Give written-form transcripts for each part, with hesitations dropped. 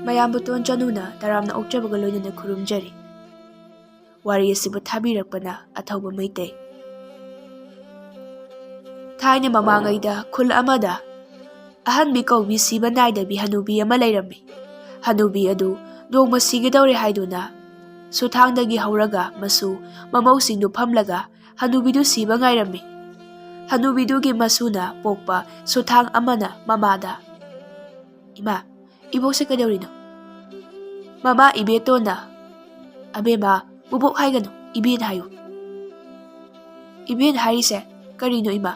ꯃꯌꯥꯝꯕꯨ ꯇꯣꯟꯆꯅꯨꯅ ꯇꯔꯥꯝꯅ ꯑꯣꯛꯆꯕꯒ ꯂꯣꯏꯅꯅ ꯈꯨꯔꯨꯝꯖꯔꯤ꯫ ꯋꯥꯔꯤ ꯑꯁꯤꯕꯨ ꯊꯥꯕꯤꯔꯛꯄꯅ ꯑꯊꯧꯕ ꯃꯩꯇꯩ꯫ ꯊꯥꯏꯅ ꯃꯃꯥꯡꯉꯩꯗ ꯈꯨꯜ ꯑꯃꯗ ꯑꯍꯟꯕꯤ ꯀꯧꯕꯤ ꯁꯤꯕ ꯅꯥꯏꯗꯕꯤ ꯍꯅꯨꯕꯤ ꯑꯃ ꯂꯩꯔꯝꯃꯤ꯫ ꯍꯅꯨꯕꯤ ꯑꯗꯨ ꯅꯣꯡꯃ ꯁꯤꯒꯗꯧꯔꯦ ꯍꯥꯏꯗꯨꯅ ꯁꯨꯊꯥꯡꯗꯒꯤ ꯍꯧꯔꯒ ꯃꯁꯨ ꯃꯃꯧꯁꯤꯡꯗꯨ ꯐꯝꯂꯒ ꯍꯅꯨꯕꯤꯗꯨ ꯁꯤꯕ ꯉꯥꯏꯔꯝꯃꯤ꯫ ꯍꯅꯨꯕꯤꯗꯨꯒꯤ ꯃꯁꯨꯅ ꯄꯣꯛꯄ ꯁꯨꯊꯥꯡ ꯑꯃꯅ ꯃꯃꯥꯗ, "ꯏꯃꯥ, ꯏꯕꯣꯛꯁꯦ ꯀꯩꯗꯧꯔꯤꯅꯣ?" ꯃꯃꯥ ꯏꯕꯦꯇꯣꯟꯅ, "ꯑꯕꯦꯝꯃ, ꯕꯨꯕꯣꯛ ꯍꯥꯏꯒꯅꯨ, ꯏꯕꯦꯟ ꯍꯥꯏꯌꯨ." "ꯏꯕꯦꯟ ꯍꯥꯏꯔꯤꯁꯦ ꯀꯔꯤꯅꯣ ꯏꯃꯥ?"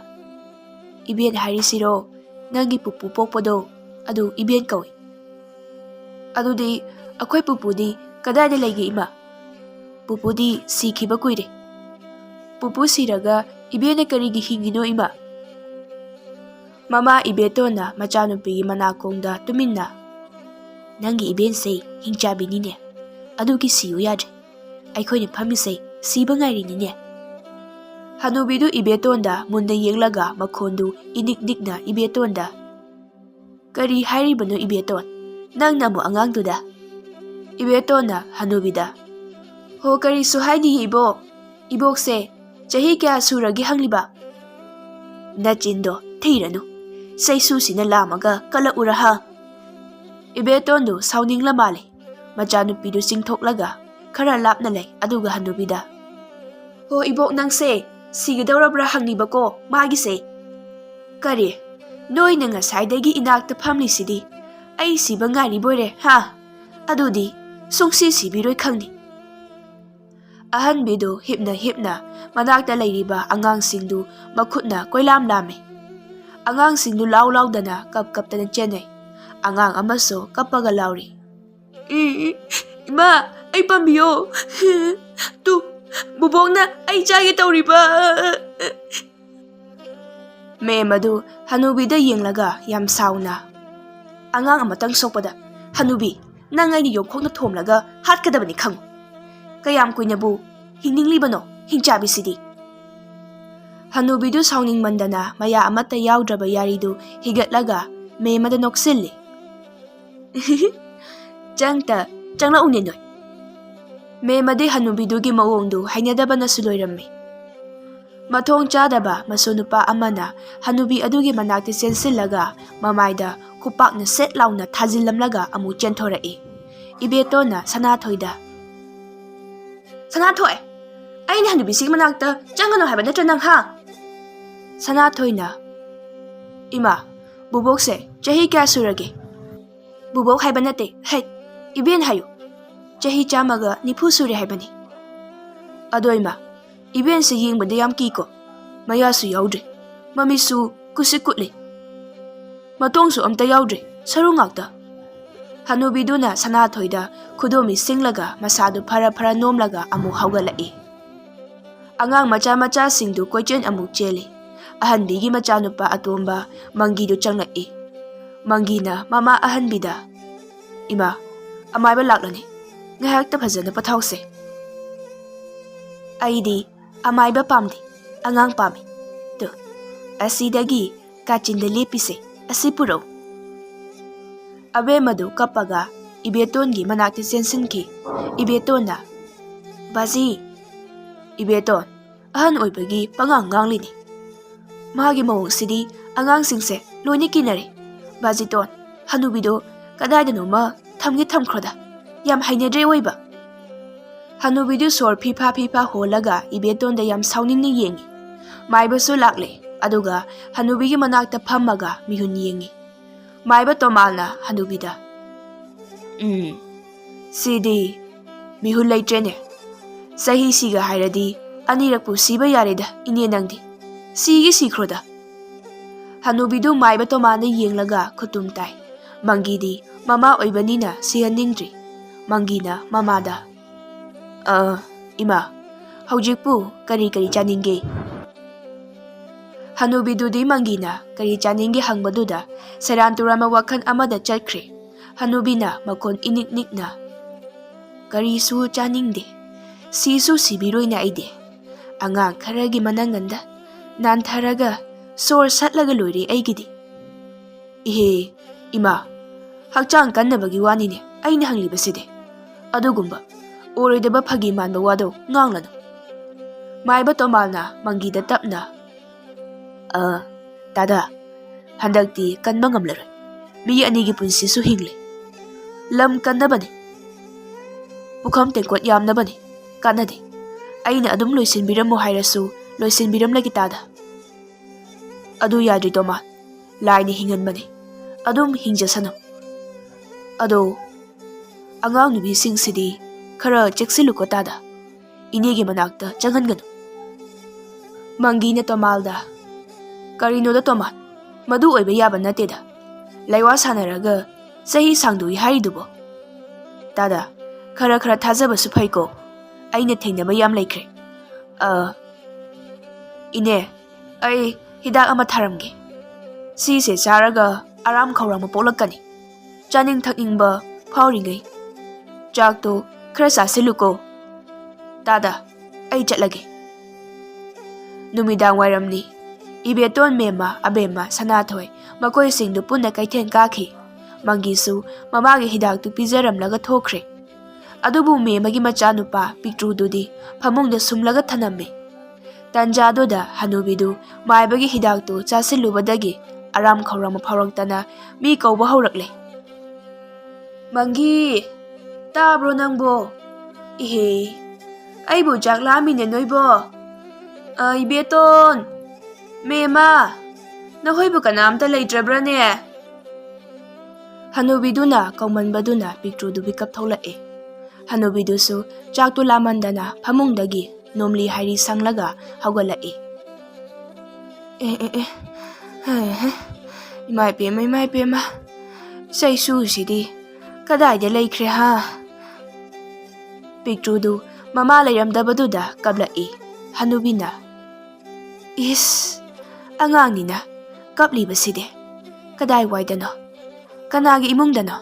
"ꯏꯕꯦꯟ ꯍꯥꯏꯔꯤꯁꯤꯔꯣ, ꯅꯪꯒꯤ ꯄꯨꯄꯨ ꯄꯣꯛꯄꯗꯣ ꯑꯗꯨ ꯏꯕꯦꯟ ꯀꯧꯏ." "ꯑꯗꯨꯗꯤ ꯑꯩꯈꯣꯏ ꯄꯨꯄꯨꯗꯤ ꯀꯗꯥꯏꯗ ꯂꯩꯒꯦ ꯏꯃꯥ?" "ꯄꯨꯄꯨꯗꯤ ꯁꯤꯈꯤꯕ ꯀꯨꯏꯔꯦ." "ꯄꯨꯄꯨ ꯁꯤꯔꯒ ꯏꯕꯦꯟꯅ ꯀꯔꯤꯒꯤ ꯍꯤꯡꯉꯤꯅꯣ ꯏꯃꯥ?" ꯃꯃꯥ ꯏꯕꯦꯇꯣꯟꯅ ꯃꯆꯥꯅꯨꯄꯤꯒꯤ ꯃꯅꯥꯀꯣꯡꯗ ꯇꯨꯃꯤꯟꯅ, "ꯅꯪꯒꯤ ꯏꯕꯦꯟꯁꯦ ꯍꯤꯡꯆꯥꯕꯤꯅꯤꯅꯦ, ꯑꯗꯨꯒꯤ ꯁꯤꯌꯨ ꯌꯥꯗ꯭ꯔꯦ. ꯑꯩꯈꯣꯏꯅ ꯐꯝꯃꯤꯁꯦ ꯁꯤꯕ ꯉꯥꯏꯔꯤꯅꯤꯅꯦ." ꯍꯅꯨꯕꯤꯗꯨ ꯏꯕꯦꯇꯣꯟꯗ ꯃꯨꯟꯅ ꯌꯦꯡꯂꯒ ꯃꯈꯣꯟꯗꯨ ꯏꯅꯤꯛ ꯅꯤꯛꯅ ꯏꯕꯦꯇꯣꯟꯗ, "ꯀꯔꯤ ꯍꯥꯏꯔꯤꯕꯅꯣ ꯏꯕꯦꯇꯣꯟ, ꯅꯪꯅ ꯑꯃꯨꯛ ꯑꯉꯥꯡꯗꯨꯗ?" ꯏꯕꯦꯇꯣꯟꯅ ꯍꯅꯨꯕꯤꯗ, "ꯍꯣ ꯀꯔꯤꯁꯨ ꯍꯥꯏꯗꯤꯌꯦ ꯏꯕꯣꯛ. ꯏꯕꯣꯛꯁꯦ ꯆꯍꯤ ꯀꯌꯥ ꯁꯨꯔꯒꯦ ꯍꯪꯂꯤꯕ?" "ꯅꯆꯤꯟꯗꯣ ꯊꯤꯔꯅꯨ, ꯆꯩꯁꯨꯁꯤꯅ ꯂꯥꯝꯃꯒ ꯀꯜꯂꯛꯎꯔꯥ ꯍꯥ?" ꯏꯕꯦꯇꯣꯟꯗꯨ ꯁꯥꯎꯅꯤꯡꯂ ꯃꯥꯜꯂꯤ꯫ ꯃꯆꯥꯅꯨꯄꯤꯗꯨ ꯆꯤꯡꯊꯣꯛꯂꯒ ꯈꯔ ꯂꯥꯞꯅ ꯂꯩ ꯑꯗꯨꯒ ꯍꯅꯨꯕꯤꯗ, "ꯍꯣ ꯏꯕꯣꯛ, ꯅꯪꯁꯦ ꯁꯤꯒꯗꯧꯔꯕ꯭ꯔꯥ ꯍꯪꯂꯤꯕꯀꯣ ꯃꯥꯒꯤꯁꯦ." "ꯀꯔꯤ, ꯅꯣꯏꯅ ꯉꯁꯥꯏꯗꯒꯤ ꯏꯅꯥꯛꯇ ꯐꯝꯂꯤꯁꯤꯗꯤ ꯑꯩ ꯁꯤꯕ ꯉꯥꯏꯔꯤꯕꯣꯏꯔꯦ ꯍꯥ? ꯑꯗꯨꯗꯤ ꯁꯨꯡꯁꯤ ꯁꯤꯕꯤꯔꯣꯏ ꯈꯪꯅꯤ." ꯑꯍꯟꯕꯤꯗꯨ ꯍꯤꯞꯅ ꯍꯤꯞꯅ ꯃꯅꯥꯛꯇ ꯂꯩꯔꯤꯕ ꯑꯉꯥꯡꯁꯤꯡꯗꯨ ꯃꯈꯨꯠꯅ ꯀꯣꯏꯂꯥꯝ ꯂꯥꯝꯃꯤ꯫ ꯑꯉꯥꯡꯁꯤꯡꯗꯨ ꯂꯥꯎ ꯂꯥꯎꯗꯅ ꯀꯞꯇꯅ ꯆꯦꯟꯅꯩ꯫ ꯑꯉꯥꯡ ꯑꯃꯁꯨ ꯀꯞꯄꯒ ꯂꯥꯎꯔꯤ, "ꯏꯃꯥ, ꯑꯩ ꯄꯥꯝꯕꯤꯌꯣ. ꯇꯨ, ꯕꯨꯕꯣꯛꯅ ꯑꯩ ꯆꯥꯒꯦ ꯇꯧꯔꯤꯕ." ꯃꯦꯝ ꯑꯗꯨ ꯍꯅꯨꯕꯤꯗ ꯌꯦꯡꯂꯒ ꯌꯥꯝ ꯁꯥꯎꯅ, "ꯑꯉꯥꯡ ꯑꯃꯇꯪ ꯁꯣꯛꯄꯗ ꯍꯅꯨꯕꯤ, ꯅꯪ ꯑꯩꯅ ꯌꯣꯡꯈꯣꯛꯅ ꯊꯣꯝꯂꯒ ꯍꯥꯠꯀꯗꯕꯅꯤ ꯈꯪꯉꯨ. ꯀꯌꯥꯝ ꯀꯨꯏꯅꯕꯨ ꯍꯤꯡꯅꯤꯡꯂꯤꯕꯅꯣ ꯍꯤꯡꯆꯥꯕꯤꯁꯤꯗꯤ." ꯍꯅꯨꯕꯤꯗꯨ ꯁꯥꯎꯅꯤꯡꯃꯟꯗꯅ ꯃꯌꯥ ꯑꯃꯠꯇ ꯌꯥꯎꯗ꯭ꯔꯕ ꯌꯥꯔꯤꯗꯨ ꯍꯤꯒꯠꯂꯒ ꯃꯦꯝꯗ ꯅꯣꯛꯁꯤꯜꯂꯤ, "ꯆꯪꯂꯛꯎꯅꯦ ꯅꯣꯏ." ꯃꯦꯝꯗꯤ ꯍꯅꯨꯕꯤꯗꯨꯒꯤ ꯃꯑꯣꯡꯗꯨ ꯍꯩꯅꯗꯕꯅꯁꯨ ꯂꯣꯏꯔꯝꯃꯤ꯫ ꯃꯊꯣꯡ ꯆꯥꯗꯕ ꯃꯁꯨ ꯅꯨꯄꯥ ꯑꯃꯅ ꯍꯅꯨꯕꯤ ꯑꯗꯨꯒꯤ ꯃꯅꯥꯛꯇ ꯆꯦꯟꯁꯤꯜꯂꯒ ꯃꯃꯥꯏꯗ ꯈꯨꯄꯥꯛꯅ ꯁꯦꯠ ꯂꯥꯎꯅ ꯊꯥꯖꯤꯜꯂꯝꯂꯒ ꯑꯃꯨꯛ ꯆꯦꯟꯊꯣꯔꯛꯏ꯫ ꯏꯕꯦꯇꯣꯟꯅ ꯁꯅꯥꯊꯣꯏꯗ, "ꯁꯅꯥꯊꯣꯏ, ꯑꯩꯅ ꯍꯅꯨꯕꯤꯁꯤꯒꯤ ꯃꯅꯥꯛꯇ ꯆꯪꯒꯅꯨ ꯍꯥꯏꯕ ꯅꯠꯇ꯭ꯔ ꯅꯪ ꯍꯥ?" ꯁꯅꯥꯊꯣꯏꯅ, "ꯏꯃꯥ, ꯕꯨꯕꯣꯛꯁꯦ ꯆꯍꯤ ꯀꯌꯥ ꯁꯨꯔꯒꯦ?" "ꯕꯨꯕꯣꯛ ꯍꯥꯏꯕ ꯅꯠꯇꯦ, ꯍꯩ, ꯏꯕꯦꯟ ꯍꯥꯏꯌꯨ. ꯆꯍꯤ 140 ꯁꯨꯔꯦ ꯍꯥꯏꯕꯅꯤ." "ꯑꯗꯣ ꯏꯃꯥ, ꯏꯕꯦꯟꯁꯦ ꯌꯦꯡꯕꯗ ꯌꯥꯝ ꯀꯤꯀꯣ. ꯃꯌꯥꯁꯨ ꯌꯥꯎꯗ꯭ꯔꯦ, ꯃꯃꯤꯠꯁꯨ ꯀꯨꯠꯁꯤꯠ ꯀꯨꯠꯂꯤ, ꯃꯇꯣꯡꯁꯨ ꯑꯝꯇ ꯌꯥꯎꯗ꯭ꯔꯦ, ꯁꯔꯨ ꯉꯥꯛꯇ." ꯍꯅꯨꯕꯤꯗꯨꯅ ꯁꯅꯥꯊꯣꯏꯗ ꯈꯨꯗꯣꯝꯕꯤ ꯁꯤꯡꯂꯒ ꯃꯁꯥꯗꯨ ꯐꯔ ꯐꯔ ꯅꯣꯝꯂꯒ ꯑꯃꯨꯛ ꯍꯧꯒꯠꯂꯛꯏ꯫ ꯑꯉꯥꯡ ꯃꯆꯥ ꯃꯆꯥꯁꯤꯡꯗꯨ ꯀꯣꯏꯆꯦꯟ ꯑꯃꯨꯛ ꯆꯦꯜꯂꯤ꯫ ꯑꯍꯟꯕꯤꯒꯤ ꯃꯆꯥꯅꯨꯄꯥ ꯑꯇꯣꯝꯕ ꯃꯪꯒꯤꯗꯨ ꯆꯪꯂꯛꯏ꯫ ꯃꯪꯒꯤꯅ ꯃꯃꯥ ꯑꯍꯟꯕꯤꯗ, "ꯏꯃꯥ, ꯑꯃꯥꯏꯕ ꯂꯥꯛꯂꯅꯤ, ꯉꯥꯏꯍꯥꯛꯇ ꯐꯖꯅ ꯄꯣꯊꯥꯎꯁꯦ." "ꯑꯩꯗꯤ ꯑꯃꯥꯏꯕ ꯄꯥꯝꯗꯦ, ꯑꯉꯥꯡ ꯄꯥꯝꯃꯤ. ꯇꯨ, ꯑꯁꯤꯗꯒꯤ ꯀꯥꯆꯤꯟꯗ ꯂꯦꯞꯄꯤꯁꯦ ꯑꯁꯤ ꯄꯨꯔꯛꯎ." ꯑꯕꯦꯝꯃꯗꯨ ꯀꯞꯄꯒ ꯏꯕꯦꯇꯣꯟꯒꯤ ꯃꯅꯥꯛꯇ ꯆꯦꯟꯁꯤꯟꯈꯤ꯫ ꯏꯕꯦꯇꯣꯟꯅ, "ꯕꯥꯖꯤ." "ꯏꯕꯦꯇꯣꯟ, ꯑꯍꯟ ꯑꯣꯏꯕꯒꯤ ꯄꯉꯥꯡ ꯉꯥꯡꯂꯤꯅꯤ. ꯃꯥꯒꯤ ꯃꯑꯣꯡꯁꯤꯗꯤ ꯑꯉꯥꯡꯁꯤꯡꯁꯦ ꯂꯣꯏꯅ ꯀꯤꯅꯔꯦ. ꯕꯥꯖꯤꯇꯣꯟ, ꯍꯅꯨꯕꯤꯗꯣ ꯀꯗꯥꯏꯗꯅꯣꯃ ꯊꯝꯈ꯭ꯔꯣꯗ, ꯌꯥꯝ ꯍꯩꯅꯗ꯭ꯔꯦ ꯑꯣꯏꯕ." ꯍꯅꯨꯕꯤꯗꯨ ꯁꯣꯔ ꯐꯤꯐꯥ ꯐꯤꯐꯥ ꯍꯣꯜꯂꯒ ꯏꯕꯦꯇꯣꯟꯗ ꯌꯥꯝ ꯁꯥꯎꯅꯤꯡꯅ ꯌꯦꯡꯉꯤ꯫ ꯃꯥꯏꯕꯁꯨ ꯂꯥꯛꯂꯦ ꯑꯗꯨꯒ ꯍꯅꯨꯕꯤꯒꯤ ꯃꯅꯥꯛꯇ ꯐꯝꯃꯒ ꯃꯤꯍꯨꯟ ꯌꯦꯡꯉꯤ꯫ ꯃꯥꯏꯕ ꯇꯣꯃꯥꯜꯅ ꯍꯅꯨꯕꯤꯗ, "ꯁꯤꯗꯤ ꯃꯤꯍꯨꯟ ꯂꯩꯇ꯭ꯔꯦꯅꯦ. ꯆꯍꯤꯁꯤꯒ ꯍꯥꯏꯔꯗꯤ ꯑꯅꯤꯔꯛꯄꯨ ꯁꯤꯕ ꯌꯥꯔꯦꯗ ꯏꯅꯦ ꯅꯪꯗꯤ. ꯁꯤꯈ꯭ꯔꯣꯗ." ꯍꯅꯨꯕꯤꯗꯨ ꯃꯥꯏꯕ ꯇꯣꯃꯥꯜꯅ ꯌꯦꯡꯂꯒ ꯈꯨꯇꯨꯝ ꯇꯥꯏ꯫ ꯃꯪꯒꯤꯗꯤ ꯃꯃꯥ ꯑꯣꯏꯕꯅꯤꯅ ꯁꯤꯍꯟꯅꯤꯡꯗ꯭ꯔꯤ꯫ ꯃꯪꯒꯤꯅ ꯃꯃꯥꯗ, "ꯏꯃꯥ, ꯍꯧꯖꯤꯛꯄꯨ ꯀꯔꯤ ꯆꯥꯅꯤꯡꯒꯦ?" ꯍꯅꯨꯕꯤꯗꯨꯗꯤ ꯃꯪꯒꯤꯅ ꯀꯔꯤ ꯆꯥꯅꯤꯡꯒꯦ ꯍꯪꯕꯗꯨꯗ ꯁꯦꯔꯥꯟ ꯇꯨꯔꯥꯟꯕ ꯋꯥꯈꯜ ꯑꯃꯗ ꯆꯠꯈ꯭ꯔꯦ꯫ ꯍꯅꯨꯕꯤꯅ ꯃꯈꯣꯟ ꯏꯅꯤꯛ ꯅꯤꯛꯅ, "ꯀꯔꯤꯁꯨ ꯆꯥꯅꯤꯡꯗꯦ. ꯁꯤꯁꯨ ꯁꯤꯕꯤꯔꯣꯏꯅꯦ ꯑꯩꯗꯤ. ꯑꯉꯥꯡ ꯈꯔꯒꯤ ꯃꯅꯪꯒꯟꯗ ꯅꯥꯟꯊꯔꯒ ꯁꯣꯔ ꯁꯠꯂꯒ ꯂꯣꯏꯔꯦ ꯑꯩꯒꯤꯗꯤ." "ꯏꯍꯦ, ꯏꯃꯥ, ꯍꯛꯆꯥꯡ ꯀꯟꯅꯕꯒꯤ ꯋꯥꯅꯤꯅꯦ. ꯑꯩꯅ ꯍꯪꯂꯤꯕꯁꯤꯗꯤ ꯑꯗꯨꯒꯨꯝꯕ ꯑꯣꯏꯔꯣꯏꯗꯕ ꯐꯥꯒꯤ ꯃꯥꯟꯕ ꯋꯥꯗꯣ ꯉꯥꯡꯂꯅꯨ꯫ ꯃꯥꯏꯕ ꯇꯣꯃꯥꯜꯅ ꯃꯪꯒꯤꯗ ꯇꯞꯅ ꯗꯥꯗꯥ, ꯍꯟꯗꯛꯇꯤ ꯀꯟꯕ ꯉꯝꯂꯔꯣꯏ꯫ ꯃꯤ ꯑꯅꯤꯒꯤ ꯄꯨꯟꯁꯤꯁꯨ ꯍꯤꯡꯂꯤ꯫ ꯂꯝ ꯀꯟꯅꯕꯅꯤ, ꯄꯨꯈꯝ ꯇꯦꯡꯀꯣꯠ ꯌꯥꯝꯅꯕꯅꯤ, ꯀꯥꯟꯅꯗꯦ꯫ ꯑꯩꯅ ꯑꯗꯨꯝ ꯂꯣꯏꯁꯤꯟꯕꯤꯔꯝꯃꯣ ꯍꯥꯏꯔꯁꯨ ꯂꯣꯏꯁꯤꯟꯕꯤꯔꯝꯂꯒꯦ ꯇꯥꯗ꯫ ꯑꯗꯨ ꯌꯥꯗ꯭ꯔꯤ ꯇꯣꯃꯥꯜ, ꯂꯥꯏꯅ ꯍꯤꯡꯍꯟꯕꯅꯤ, ꯑꯗꯨꯝ ꯍꯤꯡꯖꯁꯅꯨ꯫ ꯑꯗꯣ ꯑꯉꯥꯡ ꯅꯨꯕꯤꯁꯤꯡꯁꯤꯗꯤ ꯈꯔ ꯆꯦꯛꯁꯤꯜꯂꯨꯀꯣ ꯇꯥꯗ, ꯏꯅꯦꯒꯤ ꯃꯅꯥꯛꯇ ꯆꯪꯍꯟꯒꯅꯨ꯫ ꯃꯪꯒꯤꯅ ꯇꯣꯃꯥꯜꯗ ꯀꯔꯤꯅꯣꯗ ꯇꯣꯃꯥꯜ, ꯃꯗꯨ ꯑꯣꯏꯕ ꯌꯥꯕ ꯅꯠꯇꯦꯗ꯫ ꯂꯩꯋꯥ ꯁꯥꯟꯅꯔꯒ ꯆꯍꯤ ꯁꯥꯡꯗꯣꯛꯏ ꯍꯥꯏꯔꯤꯗꯨꯕꯣ꯫ ꯇꯥꯗ, ꯈꯔ ꯊꯥꯖꯕꯁꯨ ꯐꯩꯀꯣ, ꯑꯩꯅ ꯊꯦꯡꯅꯕ ꯌꯥꯝ ꯂꯩꯈ꯭ꯔꯦ꯫ ꯏꯅꯦ, ꯑꯩ ꯍꯤꯗꯥꯛ ꯑꯃ ꯊꯥꯔꯝꯒꯦ꯫ ꯁꯤꯁꯦ ꯆꯥꯔꯒ ꯑꯔꯥꯝ ꯈꯧꯔꯥꯡꯕ ꯄꯣꯛꯂꯛꯀꯅꯤ꯫ ꯆꯥꯅꯤꯡ ꯊꯛꯅꯤꯡꯕ ꯐꯥꯎꯔꯤꯉꯩ ꯆꯥꯛꯇꯣ ꯈꯔ ꯆꯥꯁꯤꯜꯂꯨꯀꯣ꯫ ꯇꯥꯗ, ꯑꯩ ꯆꯠꯂꯒꯦ꯫ ꯅꯨꯃꯤꯗꯥꯡ ꯋꯥꯏꯔꯝꯅꯤ꯫ ꯏꯕꯦꯇꯣꯟ, ꯃꯦꯝꯃ, ꯑꯕꯦꯝꯃ, ꯁꯅꯥꯊꯣꯏ ꯃꯈꯣꯏꯁꯤꯡꯗꯨ ꯄꯨꯟꯅ ꯀꯩꯊꯦꯜ ꯀꯥꯈꯤ꯫ ꯃꯪꯒꯤꯁꯨ ꯃꯃꯥꯒꯤ ꯍꯤꯗꯥꯛꯇꯨ ꯄꯤꯖꯔꯝꯂꯒ ꯊꯣꯛꯈ꯭ꯔꯦ꯫ ꯑꯗꯨꯕꯨ ꯃꯦꯝꯃꯒꯤ ꯃꯆꯥꯅꯨꯄꯥ ꯄꯤꯛꯇ꯭ꯔꯨꯗꯨꯗꯤ ꯐꯃꯨꯡꯗ ꯁꯨꯝꯂꯒ ꯊꯅꯝꯃꯤ꯫ ꯇꯟꯖꯥꯗꯨꯗ ꯍꯅꯨꯕꯤꯗꯨ ꯃꯥꯏꯕꯒꯤ ꯍꯤꯗꯥꯛꯇꯨ ꯆꯥꯁꯤꯜꯂꯨꯕꯗꯒꯤ ꯑꯔꯥꯝ ꯈꯧꯔꯥꯡꯕ ꯐꯥꯎꯔꯛꯇꯅ ꯃꯤ ꯀꯧꯕ ꯍꯧꯔꯛꯂꯦ꯫ ꯃꯪꯒꯤ, ꯇꯥꯕ꯭ꯔꯣ ꯅꯪꯕꯣ? ꯏꯍꯦ, ꯑꯩꯕꯨ ꯆꯥꯛ ꯂꯥꯝꯃꯤꯅꯦ ꯅꯣꯏꯕꯣ꯫ ꯏꯕꯦꯇꯣꯟ, ꯃꯦꯝꯃ, ꯅꯈꯣꯏꯕꯨ ꯀꯅꯥꯝꯇ ꯂꯩꯇ꯭ꯔꯕ꯭ꯔꯅꯦ? ꯍꯅꯨꯕꯤꯗꯨꯅ ꯀꯧꯃꯟꯕꯗꯨꯅ ꯄꯤꯛꯇ꯭ꯔꯨꯗꯨ ꯃꯤꯀꯞ ꯊꯣꯛꯂꯛꯑꯦ꯫ ꯍꯅꯨꯕꯤꯗꯨꯁꯨ ꯆꯥꯛꯇꯨ ꯂꯥꯝꯃꯟꯗꯅ ꯐꯃꯨꯡꯗꯒꯤ ꯅꯣꯝꯂꯤ ꯍꯥꯏꯔꯤ ꯁꯪꯂꯒ ꯍꯧꯒꯠꯂꯛꯏ꯫ ꯏꯃꯥ ꯏꯄꯦꯝꯃ, ꯆꯩꯁꯨꯁꯤꯗꯤ ꯀꯗꯥꯏꯗ ꯂꯩꯈ꯭ꯔꯦ ꯍꯥ? ꯄꯤꯛꯇ꯭ꯔꯨꯗꯨ ꯃꯃꯥ ꯂꯩꯔꯝꯗꯕꯗꯨꯗ ꯀꯞꯂꯛꯏ꯫ ꯍꯅꯨꯕꯤꯅ ꯏꯁ, ꯑꯉꯥꯡꯅꯤꯅ ꯀꯞꯂꯤꯕꯁꯤꯗꯤ ꯀꯗꯥꯏꯋꯥꯏꯗꯅꯣ? ꯀꯅꯥꯒꯤ ꯏꯃꯨꯡꯗꯅꯣ?